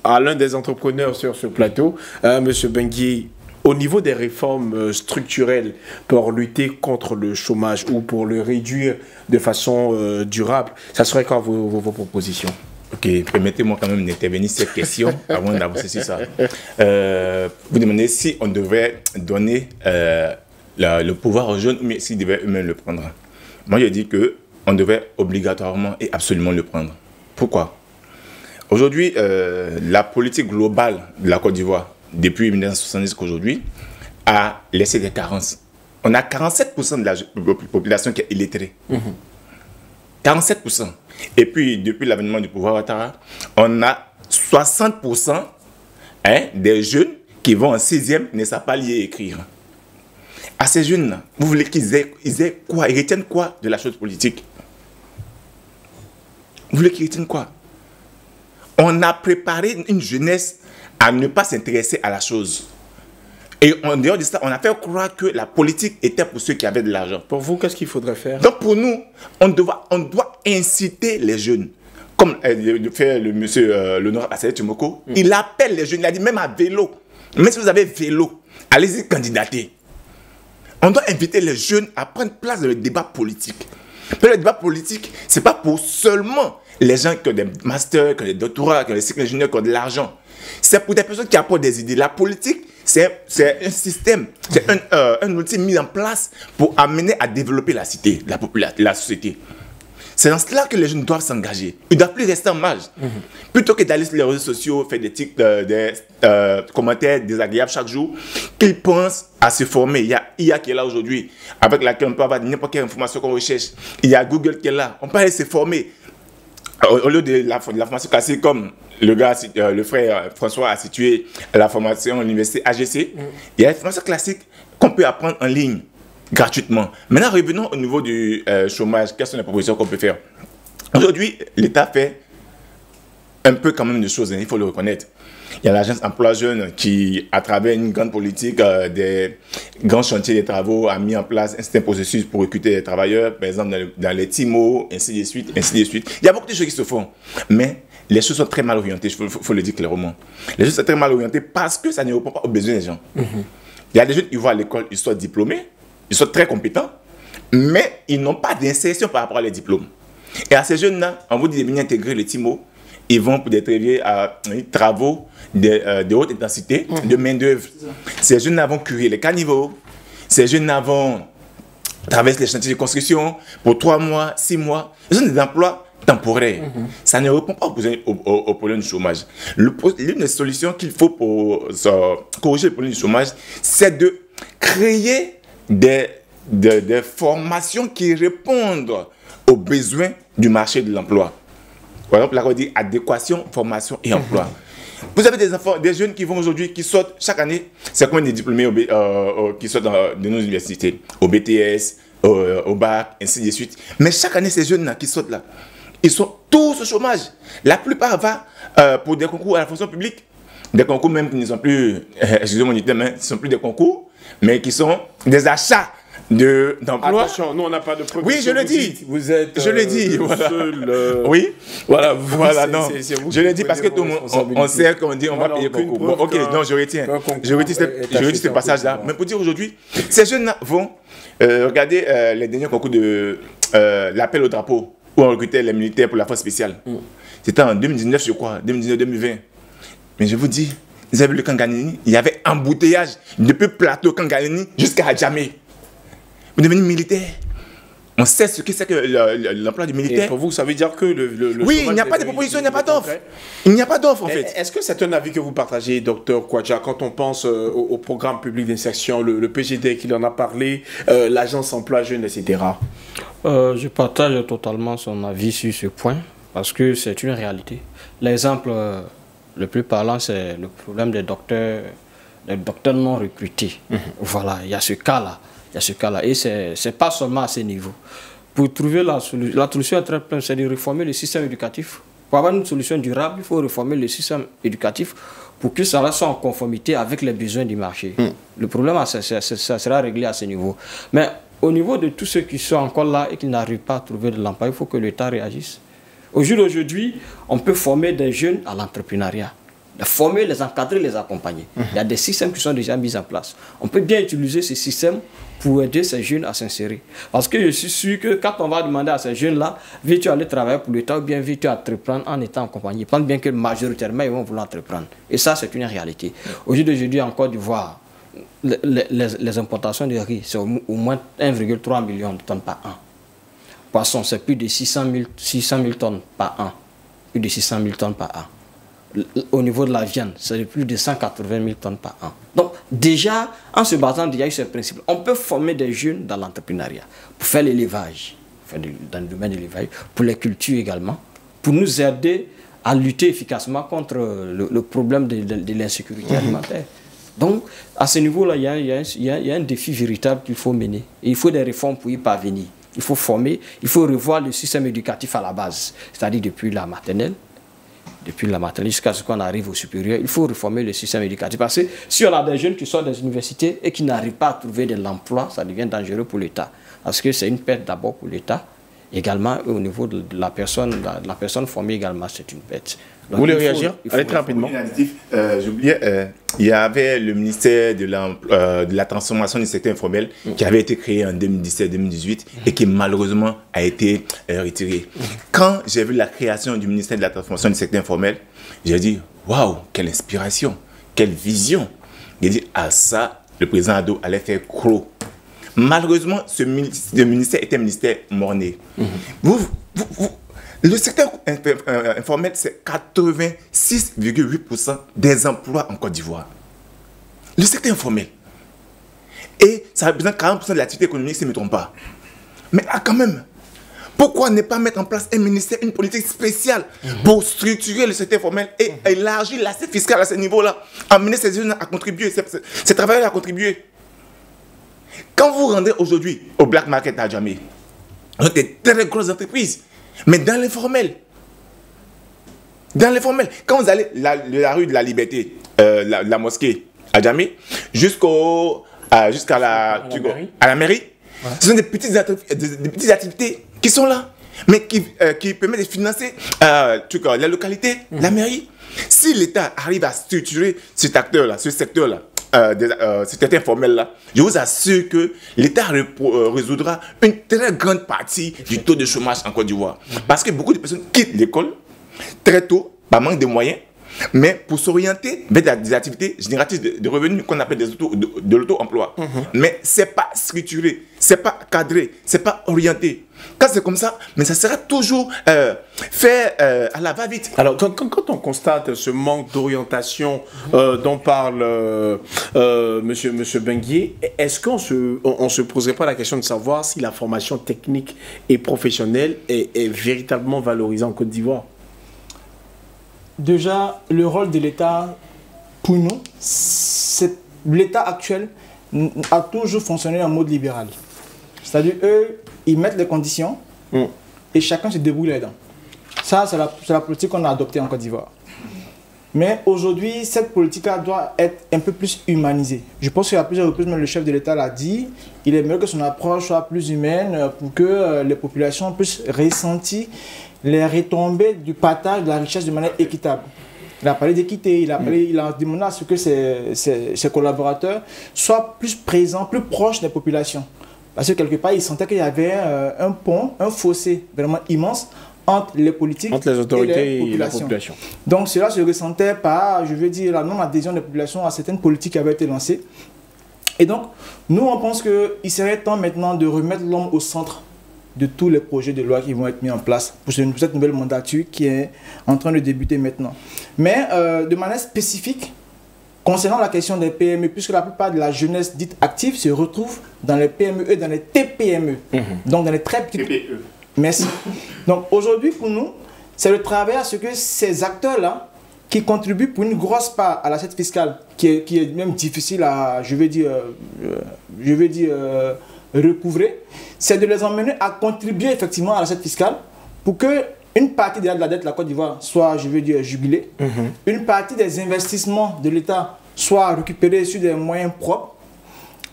à l'un des entrepreneurs sur ce plateau, M. Benguié. Au niveau des réformes structurelles pour lutter contre le chômage ou pour le réduire de façon durable, ça serait quoi vos propositions? Ok, permettez-moi quand même d'intervenir sur cette question avant d'avancer sur ça. Vous demandez si on devrait donner le pouvoir aux jeunes ou s'ils devaient eux-mêmes le prendre. Moi, je dis qu'on devait obligatoirement et absolument le prendre. Pourquoi? Aujourd'hui, la politique globale de la Côte d'Ivoire, depuis 1970 jusqu'à aujourd'hui, a laissé des carences. On a 47% de la population qui est illettrée. 47%. Et puis, depuis l'avènement du pouvoir Ouattara, on a 60% des jeunes qui vont en 6e ne savent pas lire et écrire. À ces jeunes-là, vous voulez qu'ils aient quoi? Ils retiennent quoi de la chose politique? Vous voulez qu'ils retiennent quoi? On a préparé une jeunesse à ne pas s'intéresser à la chose. Et en dehors de ça, on a fait croire que la politique était pour ceux qui avaient de l'argent. Pour vous, qu'est-ce qu'il faudrait faire? Donc pour nous, on doit inciter les jeunes. Comme le fait le monsieur l'honorable Assayet Tumoko, il appelle les jeunes, il a dit même à vélo. Même si vous avez vélo, allez-y candidater. On doit inviter les jeunes à prendre place dans le débat politique. Mais le débat politique, ce n'est pas pour seulement les gens qui ont des masters, qui ont des doctorats, qui ont des cycles ingénieurs, qui ont de l'argent. C'est pour des personnes qui apportent des idées. La politique, c'est un système, c'est un outil mis en place pour amener à développer la cité, la société. C'est dans cela que les jeunes doivent s'engager. Ils ne doivent plus rester en marge. Plutôt que d'aller sur les réseaux sociaux, faire des commentaires désagréables chaque jour, qu'ils pensent à se former. Il y a IA qui est là aujourd'hui, avec laquelle on peut avoir n'importe quelle information qu'on recherche. Il y a Google qui est là. On peut aller se former. Au lieu de la formation classique, comme le frère François a situé la formation à l'université AGC, il y a la formation classique qu'on peut apprendre en ligne gratuitement. Maintenant, revenons au niveau du chômage. Quelles sont les propositions qu'on peut faire? Aujourd'hui, l'État fait un peu quand même de choses, il faut le reconnaître. Il y a l'agence emploi jeune qui, à travers une grande politique, des grands chantiers des travaux, a mis en place un certain processus pour recruter les travailleurs, par exemple dans les TIMO, ainsi de suite, ainsi de suite. Il y a beaucoup de choses qui se font, mais les choses sont très mal orientées, il faut le dire clairement. Les choses sont très mal orientées parce que ça ne répond pas aux besoins des gens. Il y a des jeunes qui vont à l'école, ils sont diplômés, ils sont très compétents, mais ils n'ont pas d'insertion par rapport à les diplômes. Et à ces jeunes-là, on vous dit de venir intégrer le TIMO, ils vont pour des travaux de haute intensité, de main-d'œuvre. Ces jeunes-là vont curer les caniveaux, ces jeunes-là vont traverser les chantiers de construction pour 3 mois, 6 mois. Ils ont des emplois temporaires. Ça ne répond pas au problème du chômage. L'une des solutions qu'il faut pour corriger le problème du chômage, c'est de créer des formations qui répondent aux besoins du marché de l'emploi. Par exemple, là on dit adéquation, formation et emploi. Vous avez des enfants, des jeunes qui vont aujourd'hui, qui sortent chaque année, c'est combien de diplômés qui sortent de nos universités, au BTS, au bac, ainsi de suite. Mais chaque année, ces jeunes-là qui sortent là, ils sont tous au chômage. La plupart vont pour des concours à la fonction publique, des concours même qui ne sont plus, excusez-moi du terme, ne sont plus des concours, mais qui sont des achats d'emploi. Attention, nous on n'a pas de preuve. Oui, je le dis. Vous êtes je le dis, voilà. Seul, oui, voilà, non. Je le dis parce que tout le monde, on sait qu'on dit on va payer beaucoup. Bon, ok, non, je retiens ce passage-là. Mais pour dire aujourd'hui, ces jeunes-là vont regarder les derniers concours de l'appel au drapeau où on recrutait les militaires pour la force spéciale. C'était en 2019, je crois, 2019-2020. Mais je vous dis, vous avez vu le Kanganini, il y avait embouteillage depuis plateau Kanganini jusqu'à Adjamé. Vous devenez militaire. On sait ce que c'est que l'emploi du militaire. Et pour vous, ça veut dire que le oui, il n'y a pas de proposition, il n'y a pas d'offre. Il n'y a pas d'offre en fait. Est-ce que c'est un avis que vous partagez, docteur Kouadja, quand on pense au programme public d'insertion, le PGD qui en a parlé, l'agence emploi jeune, etc. Je partage totalement son avis sur ce point parce que c'est une réalité. L'exemple le plus parlant, c'est le problème des docteurs non recrutés. Voilà, il y a ce cas-là. Et ce n'est pas seulement à ce niveau. Pour trouver la solution est très simple, c'est de réformer le système éducatif. Pour avoir une solution durable, il faut réformer le système éducatif pour que ça soit en conformité avec les besoins du marché. Le problème, ça sera réglé à ce niveau. Mais au niveau de tous ceux qui sont encore là et qui n'arrivent pas à trouver de l'emploi, il faut que l'État réagisse. Au jour d'aujourd'hui, on peut former des jeunes à l'entrepreneuriat. Les former, les encadrer, les accompagner. Il y a des systèmes qui sont déjà mis en place. On peut bien utiliser ces systèmes pour aider ces jeunes à s'insérer. Parce que je suis sûr que quand on va demander à ces jeunes-là, veux-tu aller travailler pour l'État ou bien veux-tu entreprendre en étant accompagné, pense bien que majoritairement, ils vont vouloir entreprendre. Et ça, c'est une réalité. Au jour d'aujourd'hui, en Côte d'Ivoire, les importations de riz, c'est au moins 1,3 million de tonnes par an. Poisson, c'est plus de 600 000 tonnes par an. Plus de 600 000 tonnes par an. Au niveau de la viande, c'est plus de 180 000 tonnes par an. Donc, déjà, en se basant déjà sur ce principe, on peut former des jeunes dans l'entrepreneuriat, pour faire l'élevage, dans le domaine de l'élevage, pour les cultures également, pour nous aider à lutter efficacement contre le problème de l'insécurité alimentaire. Donc, à ce niveau-là, il y a un défi véritable qu'il faut mener. Et il faut des réformes pour y parvenir. Il faut former, il faut revoir le système éducatif à la base, c'est-à-dire depuis la maternelle jusqu'à ce qu'on arrive au supérieur. Il faut réformer le système éducatif. Parce que si on a des jeunes qui sortent des universités et qui n'arrivent pas à trouver de l'emploi, ça devient dangereux pour l'État. Parce que c'est une perte d'abord pour l'État. Également, au niveau de la personne formée également, c'est une perte. Donc, vous voulez réagir? Allez très rapidement. J'oubliais, il y avait le ministère de la transformation du secteur informel qui avait été créé en 2017-2018 et qui malheureusement a été retiré. Quand j'ai vu la création du ministère de la transformation du secteur informel, j'ai dit waouh, quelle inspiration, quelle vision. J'ai dit à ça, le président Ado allait faire gros. Malheureusement, ce ministère était un ministère mort-né. Le secteur informel, c'est 86,8% des emplois en Côte d'Ivoire. Le secteur informel. Et ça représente 40% de l'activité économique, si je ne me trompe pas. Mais quand même, pourquoi ne pas mettre en place un ministère, une politique spéciale pour structurer le secteur informel et élargir l'assiette fiscale à ce niveau-là, amener ces jeunes à contribuer, ces travailleurs à contribuer. Quand vous rendez aujourd'hui au black market à Adjamé, des très grosses entreprises, mais dans l'informel, quand vous allez la rue de la Liberté, la mosquée à Adjamé, jusqu'à la mairie, ouais. Ce sont des petites activités qui sont là, mais qui permettent de financer la localité, la mairie. Si l'État arrive à structurer cet acteur-là, ce secteur-là, cet informel-là, je vous assure que l'État résoudra une très grande partie du taux de chômage en Côte d'Ivoire. Parce que beaucoup de personnes quittent l'école très tôt, par manque de moyens, mais pour s'orienter vers des activités génératrices de revenus qu'on appelle de l'auto-emploi. Mais ce n'est pas structuré, ce n'est pas cadré, ce n'est pas orienté. Quand c'est comme ça, mais ça sera toujours fait à la va-vite. Alors, quand on constate ce manque d'orientation dont parle monsieur Benguier, est-ce qu'on se poserait pas la question de savoir si la formation technique et professionnelle est véritablement valorisée en Côte d'Ivoire? Déjà, le rôle de l'État, pour nous, l'État actuel a toujours fonctionné en mode libéral. C'est-à-dire, eux, ils mettent les conditions et chacun se débrouille là-dedans. Ça, c'est la politique qu'on a adoptée en Côte d'Ivoire. Mais aujourd'hui, cette politique-là doit être un peu plus humanisée. Je pense qu'à plusieurs reprises, même le chef de l'État l'a dit, il aimerait que son approche soit plus humaine pour que les populations puissent ressentir les retombées du partage de la richesse de manière équitable. Il a parlé d'équité, il a demandé à ce que ses collaborateurs soient plus présents, plus proches des populations. Parce que quelque part, il sentait qu'il y avait un pont, un fossé vraiment immense entre les politiques, entre les autorités et la population. Donc cela se ressentait par, je veux dire, la non-adhésion des populations à certaines politiques qui avaient été lancées. Et donc, nous, on pense qu'il serait temps maintenant de remettre l'homme au centre de tous les projets de loi qui vont être mis en place pour cette nouvelle mandature qui est en train de débuter maintenant. Mais de manière spécifique, concernant la question des PME, puisque la plupart de la jeunesse dite active se retrouve dans les PME et dans les TPME, donc dans les très petites... TPE. Merci. Donc aujourd'hui, pour nous, c'est le travail à ce que ces acteurs-là, qui contribuent pour une grosse part à l'assiette fiscale, qui est même difficile à, je vais dire, recouvrer, c'est de les emmener à contribuer effectivement à l'assiette fiscale pour que une partie de la dette de la Côte d'Ivoire soit, je veux dire, jubilée, une partie des investissements de l'État soit récupérée sur des moyens propres,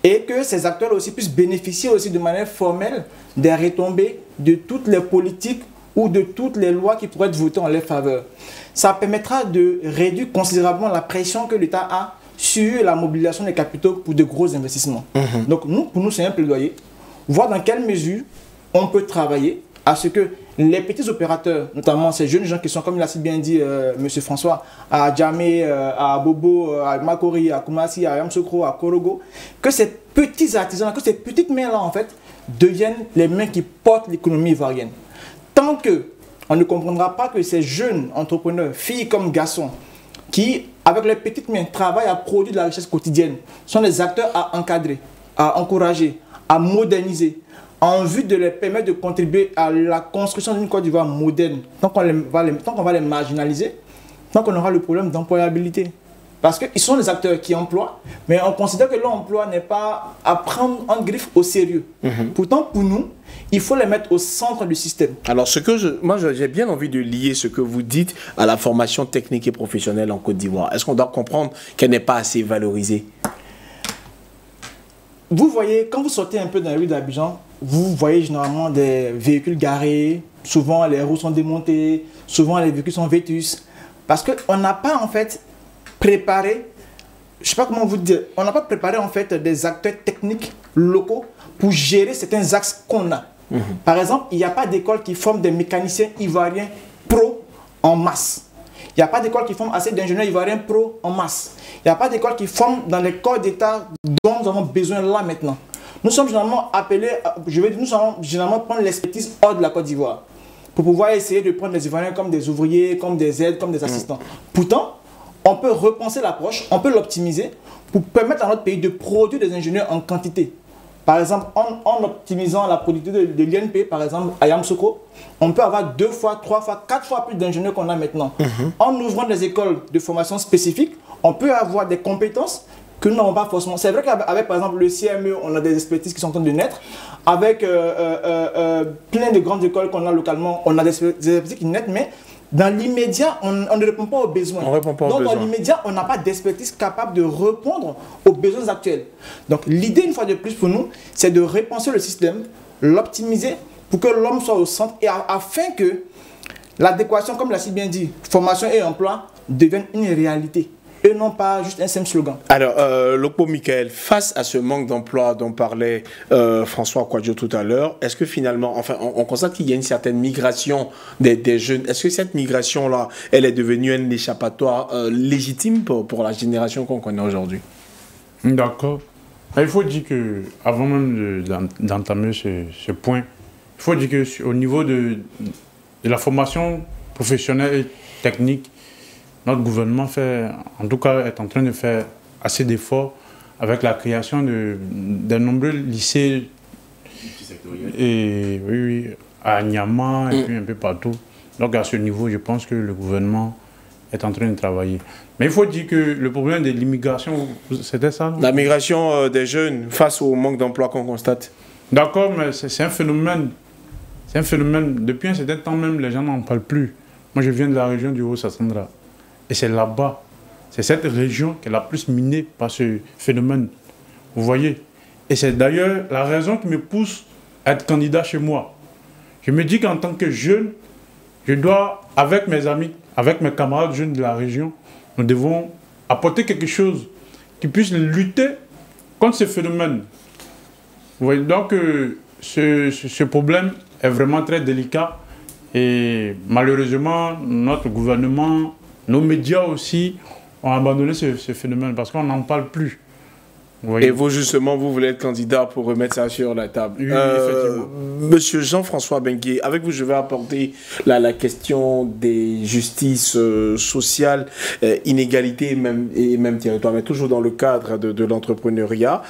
et que ces acteurs aussi puissent bénéficier aussi de manière formelle des retombées de toutes les politiques ou de toutes les lois qui pourraient être votées en leur faveur. Ça permettra de réduire considérablement la pression que l'État a sur la mobilisation des capitaux pour de gros investissements. Donc pour nous, c'est un plaidoyer. Voir dans quelle mesure on peut travailler à ce que les petits opérateurs, notamment ces jeunes gens qui sont, comme il a si bien dit M. François, à Djamé, à Bobo, à Makori, à Koumassi, à Yamsokro, à Korogo, que ces petits artisans, que ces petites mains-là, en fait, deviennent les mains qui portent l'économie ivoirienne. Tant qu'on ne comprendra pas que ces jeunes entrepreneurs, filles comme garçons, qui, avec leurs petites mains, travaillent à produire de la richesse quotidienne, sont des acteurs à encadrer, à encourager, à moderniser, en vue de les permettre de contribuer à la construction d'une Côte d'Ivoire moderne. Tant qu'on va les marginaliser, tant qu'on aura le problème d'employabilité. Parce qu'ils sont des acteurs qui emploient, mais on considère que leur emploi n'est pas à prendre en griffe au sérieux. Pourtant, pour nous, il faut les mettre au centre du système. Alors, moi, j'ai bien envie de lier ce que vous dites à la formation technique et professionnelle en Côte d'Ivoire. Est-ce qu'on doit comprendre qu'elle n'est pas assez valorisée? Vous voyez, quand vous sortez un peu dans les rues d'Abidjan, vous voyez généralement des véhicules garés, souvent les roues sont démontées, souvent les véhicules sont vétus. Parce qu'on n'a pas en fait préparé, je ne sais pas comment vous dire, on n'a pas préparé en fait des acteurs techniques locaux pour gérer certains axes qu'on a. Par exemple, il n'y a pas d'école qui forme des mécaniciens ivoiriens pro en masse. Il n'y a pas d'école qui forme assez d'ingénieurs ivoiriens pro en masse. Il n'y a pas d'école qui forme dans les corps d'État dont nous avons besoin là maintenant. Nous sommes généralement appelés, nous allons généralement prendre l'expertise hors de la Côte d'Ivoire pour pouvoir essayer de prendre les Ivoiriens comme des ouvriers, comme des aides, comme des assistants. Pourtant, on peut repenser l'approche, on peut l'optimiser pour permettre à notre pays de produire des ingénieurs en quantité. Par exemple, en optimisant la productivité de l'INP, par exemple, à Yamsokro, on peut avoir 2 fois, 3 fois, 4 fois plus d'ingénieurs qu'on a maintenant. En ouvrant des écoles de formation spécifiques, on peut avoir des compétences que nous n'avons pas forcément. C'est vrai qu'avec, par exemple, le CME, on a des expertises qui sont en train de naître. Avec plein de grandes écoles qu'on a localement, on a des expertises qui naissent, mais dans l'immédiat, on ne répond pas aux besoins. Donc, dans l'immédiat, on n'a pas d'expertise capable de répondre aux besoins actuels. Donc, l'idée, une fois de plus, pour nous, c'est de repenser le système, l'optimiser pour que l'homme soit au centre et afin que l'adéquation, comme l'a si bien dit, formation et emploi, devienne une réalité. Et non pas juste un simple slogan. Alors, Lokpo Michael, face à ce manque d'emploi dont parlait François Kouadio tout à l'heure, est-ce que finalement, enfin, on constate qu'il y a une certaine migration des jeunes. Est-ce que cette migration-là, elle est devenue un échappatoire légitime pour la génération qu'on connaît aujourd'hui? D'accord. Il faut dire que, avant même d'entamer ce point, il faut dire qu'au niveau de la formation professionnelle et technique, notre gouvernement est en train de faire assez d'efforts avec la création de nombreux lycées et, oui, à Niamey et puis un peu partout. Donc à ce niveau, je pense que le gouvernement est en train de travailler. Mais il faut dire que le problème de l'immigration, c'était ça, non? La migration des jeunes face au manque d'emploi qu'on constate. D'accord, mais c'est un phénomène. C'est un phénomène. Depuis un certain temps même, les gens n'en parlent plus. Moi, je viens de la région du Haut-Sassandra. Et c'est là-bas, c'est cette région qui est la plus minée par ce phénomène. Vous voyez? Et c'est d'ailleurs la raison qui me pousse à être candidat chez moi. Je me dis qu'en tant que jeune, je dois, avec mes amis, avec mes camarades jeunes de la région, nous devons apporter quelque chose qui puisse lutter contre ce phénomène. Vous voyez, donc ce problème est vraiment très délicat et malheureusement notre gouvernement, nos médias aussi ont abandonné ce phénomène parce qu'on n'en parle plus. Oui. Et vous, justement, vous voulez être candidat pour remettre ça sur la table. Oui, effectivement. Monsieur Jean-François Bengué, avec vous, je vais aborder la question des justices sociales, inégalités et même territoire, mais toujours dans le cadre de l'entrepreneuriat.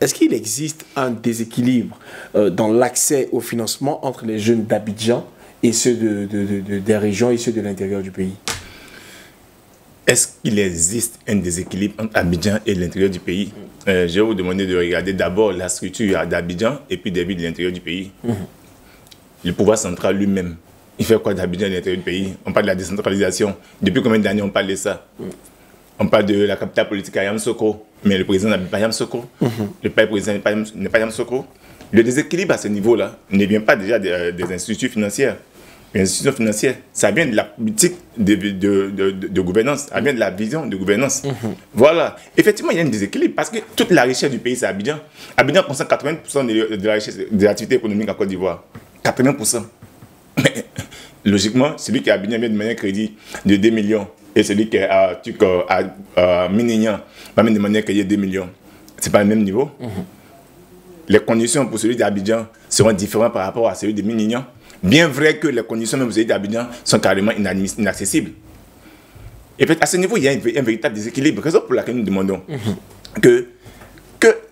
Est-ce qu'il existe un déséquilibre dans l'accès au financement entre les jeunes d'Abidjan et ceux des régions et ceux de l'intérieur du pays? Est-ce qu'il existe un déséquilibre entre Abidjan et l'intérieur du pays? Je vais vous demander de regarder d'abord la structure d'Abidjan et puis des villes de l'intérieur du pays. Le pouvoir central lui-même, il fait quoi d'Abidjan et de l'intérieur du pays? On parle de la décentralisation. Depuis combien d'années on parle de ça? On parle de la capitale politique à Yamoussoukro, mais le président n'habite pas Yamoussoukro. Le président n'est pas Yamoussoukro. Le déséquilibre à ce niveau-là ne vient pas déjà des institutions financières. Les institutions financières, ça vient de la politique de gouvernance, ça vient de la vision de gouvernance. Voilà. Effectivement, il y a un déséquilibre parce que toute la richesse du pays, c'est Abidjan. Abidjan concentre 80% de la richesse de l'activité économique en Côte d'Ivoire. 80%. Mais, logiquement, celui qui est à Abidjan vient de demander un crédit de 2 millions et celui qui est à Minignan va me demander un crédit de 2 millions. Ce n'est pas le même niveau. Les conditions pour celui d'Abidjan seront différentes par rapport à celui de Minignan. Bien vrai que les conditions même d'Abidjan sont carrément inaccessibles. Et à ce niveau, il y a un véritable déséquilibre. Raison pour laquelle nous demandons que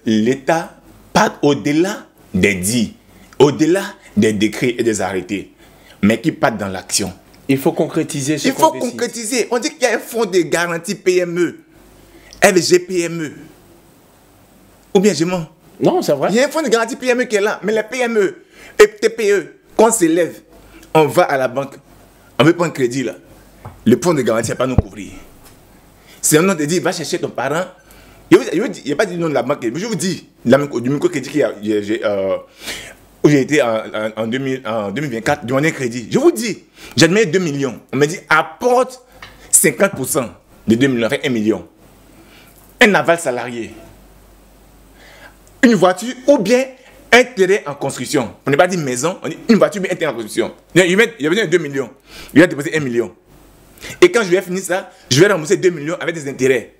l'État parte au-delà des dits, au-delà des décrets et des arrêtés, mais qu'il parte dans l'action. Il faut concrétiser ce qu'on décide. Il faut concrétiser. On dit qu'il y a un fonds de garantie PME, FGPME. Ou bien je mens? Non, c'est vrai. Il y a un fonds de garantie PME qui est là, mais les PME et TPE, quand on s'élève, on va à la banque, on veut prendre un crédit là. Le fonds de garantie ne va pas nous couvrir. C'est un nom de dire, va chercher ton parent. Il n'y a pas dit le nom de la banque, mais je vous dis, du microcrédit où j'ai été en 2024, demander un crédit. Je vous dis, j'ai demandé 2 millions. On m'a dit, apporte 50% de 2 millions, fait 1 million. Un aval salarié. Une voiture ou bien un terrain en construction. On n'est pas dit maison, on dit une voiture, mais un terrain en construction. Il a besoin de 2 millions. Il va déposer 1 million. Et quand je vais finir ça, je vais rembourser 2 millions avec des intérêts.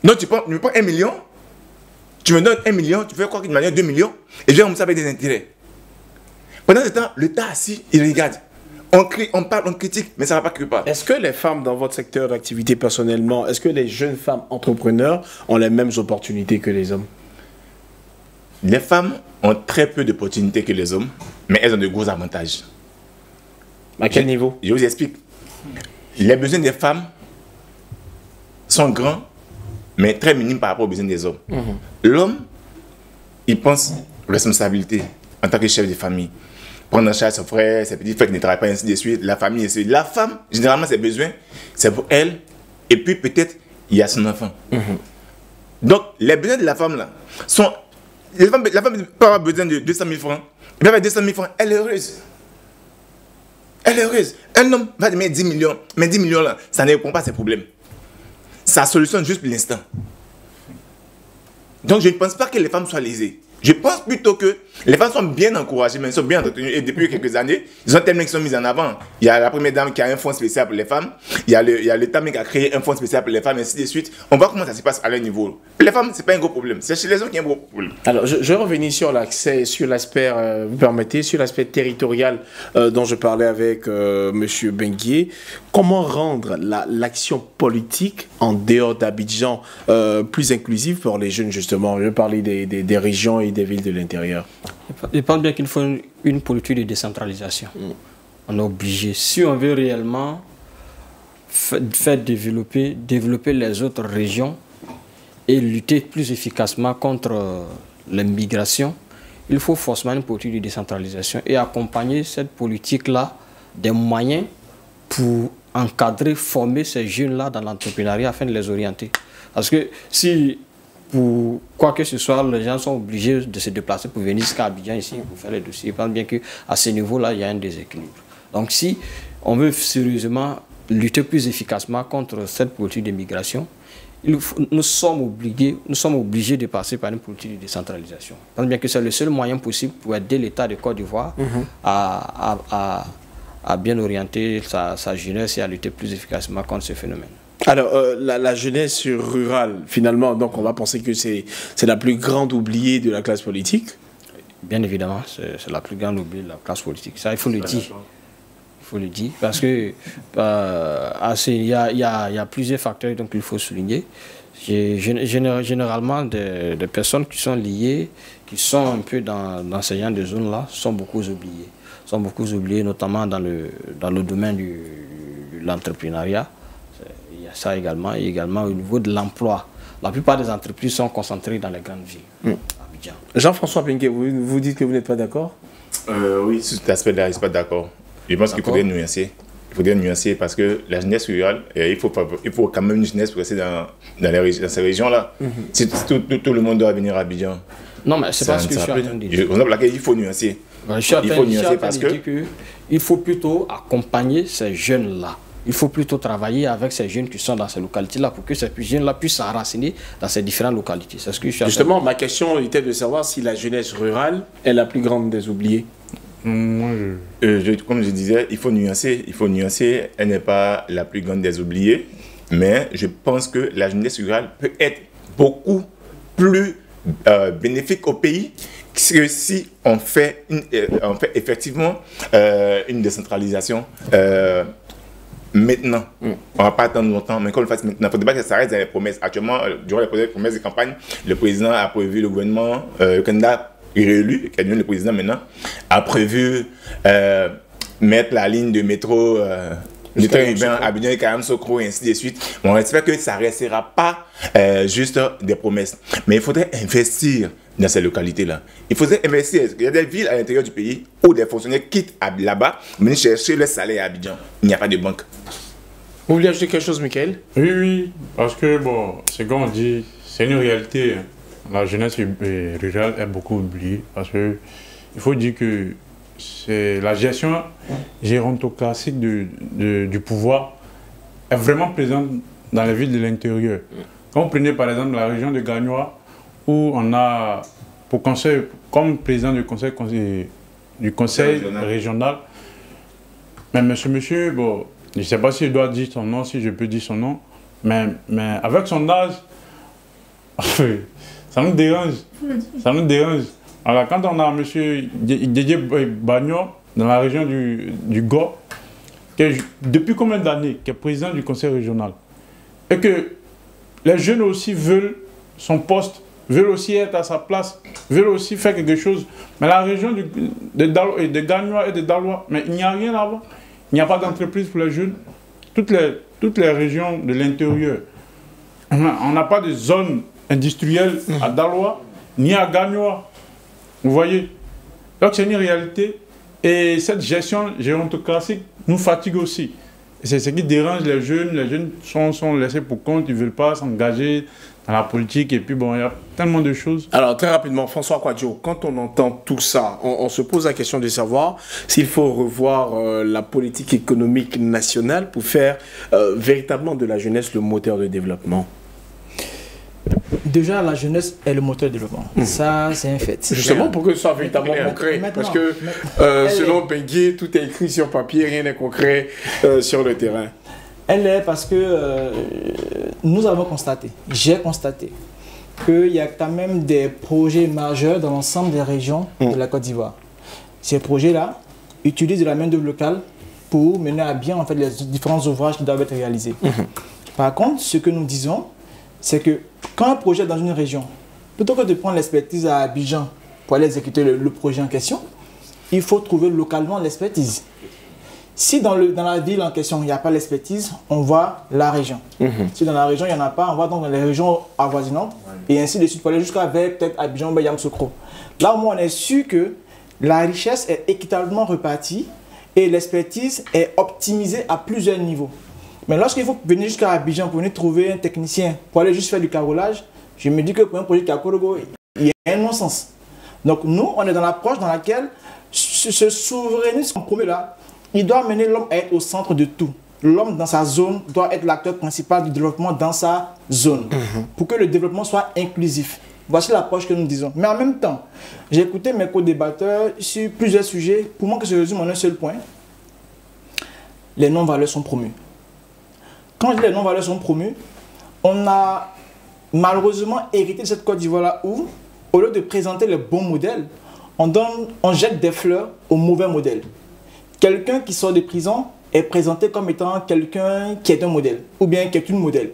Donc tu me prends 1 million, tu me donnes 1 million, tu fais quoi qu'il me 2 millions, et je vais rembourser avec des intérêts. Pendant ce temps, l'État assis, il regarde. On crie, on parle, on critique, mais ça ne va pas quelque part. Est-ce que les femmes dans votre secteur d'activité personnellement, est-ce que les jeunes femmes entrepreneurs ont les mêmes opportunités que les hommes? Les femmes ont très peu d'opportunités que les hommes, mais elles ont de gros avantages. À quel niveau? Je vous explique. Les besoins des femmes sont grands, mais très minimes par rapport aux besoins des hommes. L'homme, il pense responsabilité en tant que chef de famille. Prendre en charge son frère, ses petits frères qui ne travaillent pas, ainsi de suite, la famille, ainsi de suite. La femme, généralement, ses besoins, c'est pour elle, et puis peut-être, il y a son enfant. Donc, les besoins de la femme, là, sont... La femme peut avoir besoin de 200 000 francs. Elle peut avoir 200 000 francs, elle est heureuse. Elle est heureuse. Un homme va demander 10 millions. Mais 10 millions là, ça ne répond pas à ses problèmes. Ça solutionne juste pour l'instant. Donc je ne pense pas que les femmes soient lésées. Je pense plutôt que les femmes sont bien encouragées, mais elles sont bien entretenues. Et depuis quelques années, ils ont tellement qui sont mis en avant. Il y a la première dame qui a un fonds spécial pour les femmes. Il y a l'État qui a créé un fonds spécial pour les femmes, et ainsi de suite. On voit comment ça se passe à leur niveau. Les femmes, ce n'est pas un gros problème. C'est chez les hommes qu'il y a un gros problème. Alors, je vais revenir sur l'accès, sur l'aspect, vous permettez, sur l'aspect territorial dont je parlais avec M. Bengué. Comment rendre l'action politique en dehors d'Abidjan plus inclusive pour les jeunes, justement? Je vais parler des régions et des villes de l'intérieur. Je pense bien qu'il faut une politique de décentralisation. On est obligé, si on veut réellement faire développer les autres régions et lutter plus efficacement contre l'immigration, il faut forcément une politique de décentralisation et accompagner cette politique-là des moyens pour encadrer, former ces jeunes-là dans l'entrepreneuriat afin de les orienter. Parce que si, pour quoi que ce soit, les gens sont obligés de se déplacer pour venir jusqu'à Abidjan ici pour faire les dossiers, je pense bien qu'à ce niveau-là, il y a un déséquilibre. Donc si on veut sérieusement lutter plus efficacement contre cette politique d'immigration, nous sommes obligés de passer par une politique de décentralisation. Je pense bien que c'est le seul moyen possible pour aider l'État de Côte d'Ivoire à bien orienter sa jeunesse et à lutter plus efficacement contre ce phénomène. Alors, la jeunesse rurale, finalement, donc on va penser que c'est la plus grande oubliée de la classe politique. Bien évidemment, c'est la plus grande oubliée de la classe politique. Ça, il faut le dire. Il faut le dire, parce que il y a plusieurs facteurs donc il faut souligner. Généralement, des personnes qui sont liées, qui sont un peu dans ces genres de zones-là, sont beaucoup oubliées. Sont beaucoup oubliées, notamment dans le domaine de l'entrepreneuriat. Il y a ça également, et également au niveau de l'emploi. La plupart des entreprises sont concentrées dans les grandes villes. Abidjan. Jean-François Bengué, vous dites que vous n'êtes pas d'accord? Oui, sur cet aspect-là, je ne suis pas d'accord. Je pense qu'il faudrait nuancer. Il faudrait nuancer parce que la jeunesse rurale, il faut quand même une jeunesse pour rester dans ces régions-là. Si tout le monde doit venir à Abidjan. Non, mais c'est pas ce que je suis en train de dire. Il faut nuancer. Il faut nuancer parce que il faut plutôt accompagner ces jeunes-là. Il faut plutôt travailler avec ces jeunes qui sont dans ces localités-là pour que ces jeunes-là puissent s'enraciner dans ces différentes localités. C'est ce que je suis Justement, ma question était de savoir si la jeunesse rurale est la plus grande des oubliées. Comme je disais, il faut nuancer. Elle n'est pas la plus grande des oubliées, mais je pense que la jeunesse rurale peut être beaucoup plus bénéfique au pays que si on fait effectivement une décentralisation maintenant. On ne va pas attendre longtemps, mais qu'on le fasse maintenant. Il ne faudrait pas que ça reste dans les promesses. Actuellement, durant les promesses de campagne, le président a prévu, le gouvernement, le candidat réélu, qui est devenu le président maintenant, a prévu mettre la ligne de métro du train urbain Abidjan et Kayam Sokro et ainsi de suite. Bon, on espère que ça ne restera pas juste des promesses. Mais il faudrait investir dans ces localités-là. Il faudrait investir. Il y a des villes à l'intérieur du pays où des fonctionnaires quittent là-bas, venir chercher le salaire à Abidjan. Il n'y a pas de banque. Vous voulez ajouter quelque chose, Michael? Oui, parce que, bon, c'est comme on dit, c'est une réalité. La jeunesse rurale est beaucoup oubliée parce que il faut dire que c'est la gestion gérontocratique du pouvoir est vraiment présente dans les villes de l'intérieur. Quand vous prenez par exemple la région de Gagnoa, où on a pour conseil, comme président du conseil régional, mais monsieur, bon, je ne sais pas si je dois dire son nom, si je peux dire son nom, mais avec son âge, ça nous dérange. Ça nous dérange. Alors, quand on a M. Didier Bagno, dans la région du Go, depuis combien d'années, qui est président du conseil régional, et que les jeunes aussi veulent son poste, veulent aussi être à sa place, veulent aussi faire quelque chose. Mais la région de Gagnoa et de Daloa, mais il n'y a rien là-bas. Il n'y a pas d'entreprise pour les jeunes. Toutes les régions de l'intérieur, on n'a pas de zone industrielle à Daloa, ni à Gagnoa. Vous voyez? Donc c'est une réalité. Et cette gestion gérontocratique nous fatigue aussi. C'est ce qui dérange les jeunes. Les jeunes sont laissés pour compte, ils ne veulent pas s'engager dans la politique. Et puis bon, il y a tellement de choses. Alors très rapidement, François Kouadio, quand on entend tout ça, on se pose la question de savoir s'il faut revoir la politique économique nationale pour faire véritablement de la jeunesse le moteur de développement. Déjà, la jeunesse est le moteur de développement. Ça, c'est un fait. Justement, pour que ce soit véritablement concret. Parce que, selon Bengué, tout est écrit sur papier, rien n'est concret sur le terrain. Elle est parce que nous avons constaté, j'ai constaté, qu'il y a quand même des projets majeurs dans l'ensemble des régions de la Côte d'Ivoire. Ces projets-là utilisent de la main-d'œuvre locale pour mener à bien en fait, les différents ouvrages qui doivent être réalisés. Par contre, ce que nous disons, c'est que quand un projet est dans une région, plutôt que de prendre l'expertise à Abidjan pour aller exécuter le projet en question, il faut trouver localement l'expertise. Si dans la ville en question, il n'y a pas l'expertise, on voit la région. Si dans la région, il n'y en a pas, on va donc dans les régions avoisinantes et ainsi de suite pour aller jusqu'à peut-être Abidjan, Yamoussoukro. Là, au moins, on est sûr que la richesse est équitablement repartie et l'expertise est optimisée à plusieurs niveaux. Mais lorsqu'il faut venir jusqu'à Abidjan pour venir trouver un technicien pour aller juste faire du carrelage, je me dis que pour un projet Kakorogo, il y a un non-sens. Donc nous, on est dans l'approche dans laquelle ce souverainisme qu'on promet là, il doit amener l'homme à être au centre de tout. L'homme dans sa zone doit être l'acteur principal du développement dans sa zone pour que le développement soit inclusif. Voici l'approche que nous disons. Mais en même temps, j'ai écouté mes co-débatteurs sur plusieurs sujets. Pour moi, que se résume en un seul point. Les non-valeurs sont promues. Quand je dis les non-valeurs sont promues, on a malheureusement hérité de cette Côte d'Ivoire-là où, au lieu de présenter les bons modèles, on jette des fleurs aux mauvais modèles. Quelqu'un qui sort de prison est présenté comme étant quelqu'un qui est un modèle, ou bien qui est une modèle.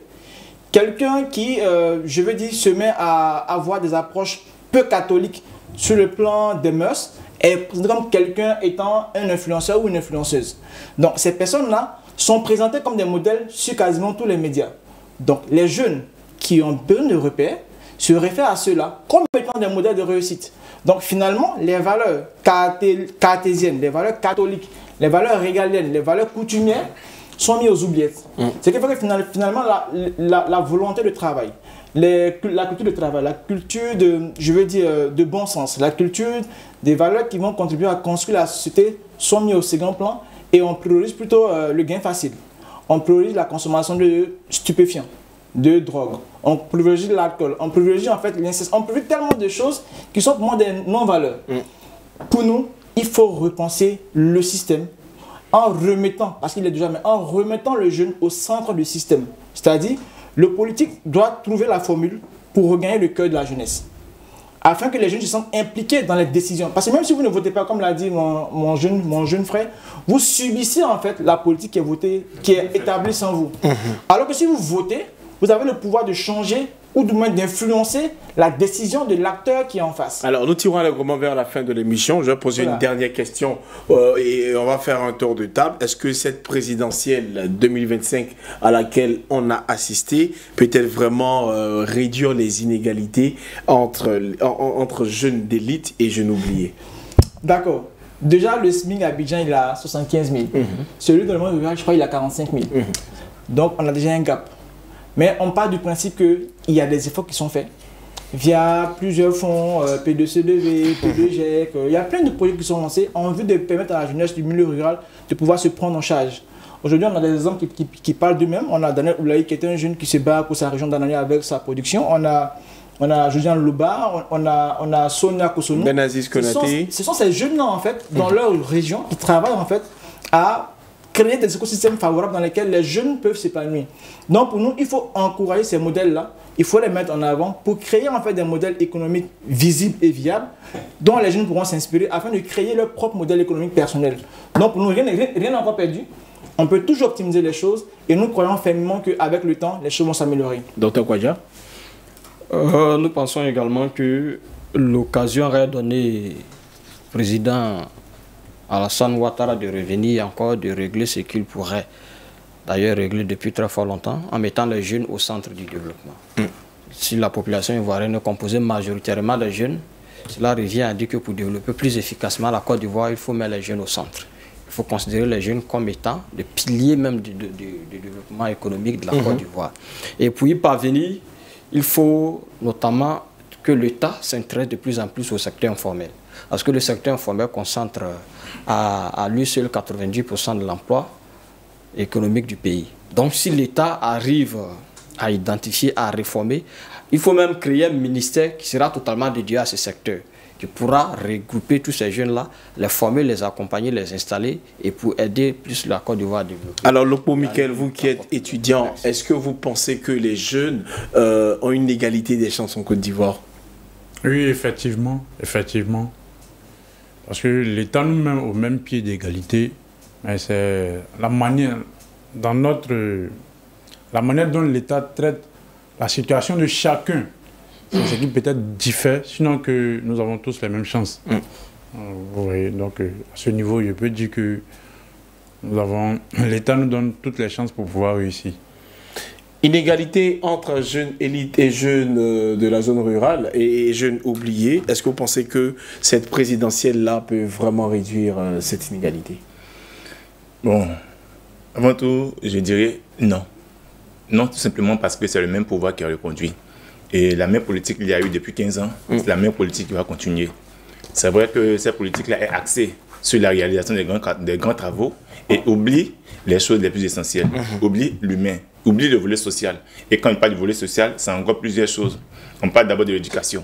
Quelqu'un qui, je veux dire, se met à avoir des approches peu catholiques sur le plan des mœurs est présenté comme quelqu'un étant un influenceur ou une influenceuse. Donc ces personnes-là sont présentées comme des modèles sur quasiment tous les médias. Donc les jeunes qui ont besoin de repères se réfèrent à ceux-là comme étant des modèles de réussite. Donc finalement, les valeurs cartésiennes, les valeurs catholiques, les valeurs régaliennes, les valeurs coutumières sont mises aux oubliettes. C'est qu'il faut que finalement la volonté de travail, la culture de travail, la culture de, je veux dire, de bon sens, la culture des valeurs qui vont contribuer à construire la société sont mises au second plan et on priorise plutôt le gain facile. On priorise la consommation de stupéfiants, de drogue, on privilégie l'alcool, on privilégie en fait l'inceste, on privilégie tellement de choses qui sont pour moi des non-valeurs. Pour nous, il faut repenser le système en remettant, parce qu'il est déjà, mais en remettant le jeune au centre du système. C'est-à-dire, le politique doit trouver la formule pour regagner le cœur de la jeunesse, afin que les jeunes se sentent impliqués dans les décisions. Parce que même si vous ne votez pas, comme l'a dit mon jeune frère, vous subissez en fait la politique qui est votée, qui est établie sans vous. Alors que si vous votez, vous avez le pouvoir de changer ou du moins d'influencer la décision de l'acteur qui est en face. Alors, nous tirons allègrement vers la fin de l'émission. Je vais poser une dernière question et on va faire un tour de table. Est-ce que cette présidentielle 2025 à laquelle on a assisté peut-elle vraiment réduire les inégalités entre jeunes d'élite et jeunes oubliés? D'accord. Déjà, le SMIC à Abidjan, il a 75 000. Celui de le monde rural, je crois, il a 45 000. Donc, on a déjà un gap. Mais on part du principe qu'il y a des efforts qui sont faits via plusieurs fonds, P2CDV, P2GEC. Il y a plein de projets qui sont lancés en vue de permettre à la jeunesse du milieu rural de pouvoir se prendre en charge. Aujourd'hui, on a des exemples qui parlent d'eux-mêmes. On a Daniel Oulaï qui est un jeune qui se bat pour sa région d'Anania avec sa production. On a Josiane Louba, on a Sonia Kosonou. Benaziz Konaté. Ce sont ces jeunes-là, en fait, dans leur région, qui travaillent en fait à créer des écosystèmes favorables dans lesquels les jeunes peuvent s'épanouir. Donc pour nous, il faut encourager ces modèles-là, il faut les mettre en avant pour créer en fait des modèles économiques visibles et viables dont les jeunes pourront s'inspirer afin de créer leur propre modèle économique personnel. Donc pour nous, rien n'est encore perdu. On peut toujours optimiser les choses et nous croyons fermement qu'avec le temps, les choses vont s'améliorer. Docteur Kwadja? Nous pensons également que l'occasion aurait donné au président Alassane Ouattara de revenir encore, de régler ce qu'il pourrait d'ailleurs régler depuis très fort longtemps, en mettant les jeunes au centre du développement. Si la population ivoirienne est composée majoritairement de jeunes, cela revient à dire que pour développer plus efficacement la Côte d'Ivoire, il faut mettre les jeunes au centre. Il faut considérer les jeunes comme étant des piliers même du développement économique de la Côte d'Ivoire. Et pour y parvenir, il faut notamment que l'État s'intéresse de plus en plus au secteur informel. Parce que le secteur informel concentre à lui seul 90% de l'emploi économique du pays. Donc si l'État arrive à identifier, à réformer, il faut même créer un ministère qui sera totalement dédié à ce secteur, qui pourra regrouper tous ces jeunes-là, les former, les accompagner, les installer et pour aider plus la Côte d'Ivoire à développer. Alors, Lokpo Michael, vous qui êtes étudiant, est-ce que vous pensez que les jeunes ont une égalité des chances en Côte d'Ivoire? Oui, effectivement. Parce que l'État nous-mêmes au même pied d'égalité, mais c'est la manière, la manière dont l'État traite la situation de chacun. C'est ce qui peut-être diffère, sinon que nous avons tous les mêmes chances. Vous voyez, donc à ce niveau, je peux dire que l'État nous donne toutes les chances pour pouvoir réussir. Inégalité entre jeunes élites et jeunes de la zone rurale et jeunes oubliés. Est-ce que vous pensez que cette présidentielle-là peut vraiment réduire cette inégalité? Bon, avant tout, je dirais non. Non, tout simplement parce que c'est le même pouvoir qui a reconduit. Et la même politique qu'il y a eu depuis 15 ans, c'est la même politique qui va continuer. C'est vrai que cette politique-là est axée sur la réalisation des grands travaux et oublie les choses les plus essentielles. Oublie l'humain, oublie le volet social. Et quand on parle du volet social, ça englobe plusieurs choses. On parle d'abord de l'éducation.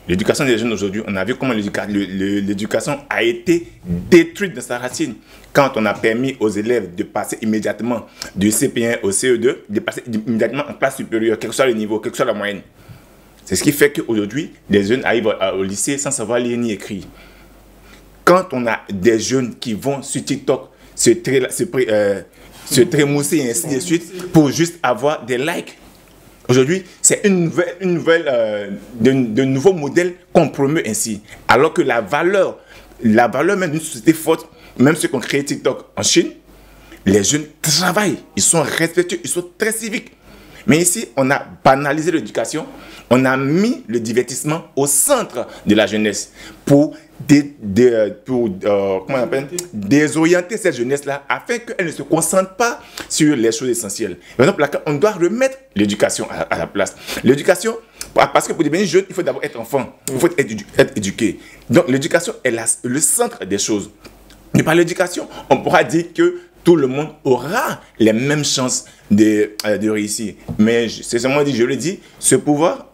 L'éducation des jeunes aujourd'hui, on a vu comment l'éducation a été détruite de sa racine. Quand on a permis aux élèves de passer immédiatement du CP1 au CE2, de passer immédiatement en classe supérieure, quel que soit le niveau, quelle que soit la moyenne. C'est ce qui fait qu'aujourd'hui, les jeunes arrivent au lycée sans savoir lire ni écrire. Quand on a des jeunes qui vont sur TikTok se trémousser et ainsi de suite pour juste avoir des likes. Aujourd'hui, c'est de nouveaux modèles qu'on promeut ainsi. Alors que la valeur même d'une société forte, même ceux qui ont créé TikTok en Chine, les jeunes travaillent, ils sont respectueux, ils sont très civiques. Mais ici, on a banalisé l'éducation, on a mis le divertissement au centre de la jeunesse pour désorienter cette jeunesse-là afin qu'elle ne se concentre pas sur les choses essentielles. Par exemple, on doit remettre l'éducation à la place. L'éducation, parce que pour devenir jeune, il faut d'abord être enfant, il faut être éduqué. Donc l'éducation est le centre des choses. Mais par l'éducation, on pourra dire que tout le monde aura les mêmes chances de réussir. Mais c'est seulement dit, je le dis, ce pouvoir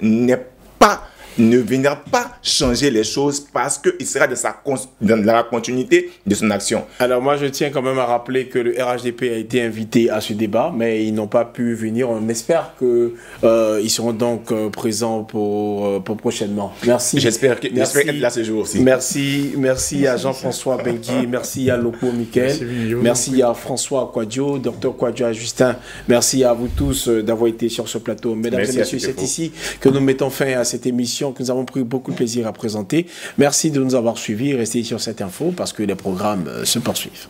ne viendra pas changer les choses parce qu'il sera dans la continuité de son action. Alors moi je tiens quand même à rappeler que le RHDP a été invité à ce débat, mais ils n'ont pas pu venir. On espère qu'ils seront donc présents pour prochainement. Merci. J'espère être là ce jour aussi. Merci à Jean-François Benguy, merci à Lopo Michael, merci à François Kouadio, Dr Kouadio, à Justin. Merci à vous tous d'avoir été sur ce plateau. Mesdames et messieurs, c'est ici que nous mettons fin à cette émission que nous avons pris beaucoup de plaisir à présenter. Merci de nous avoir suivis. Restez sur cette info parce que les programmes se poursuivent.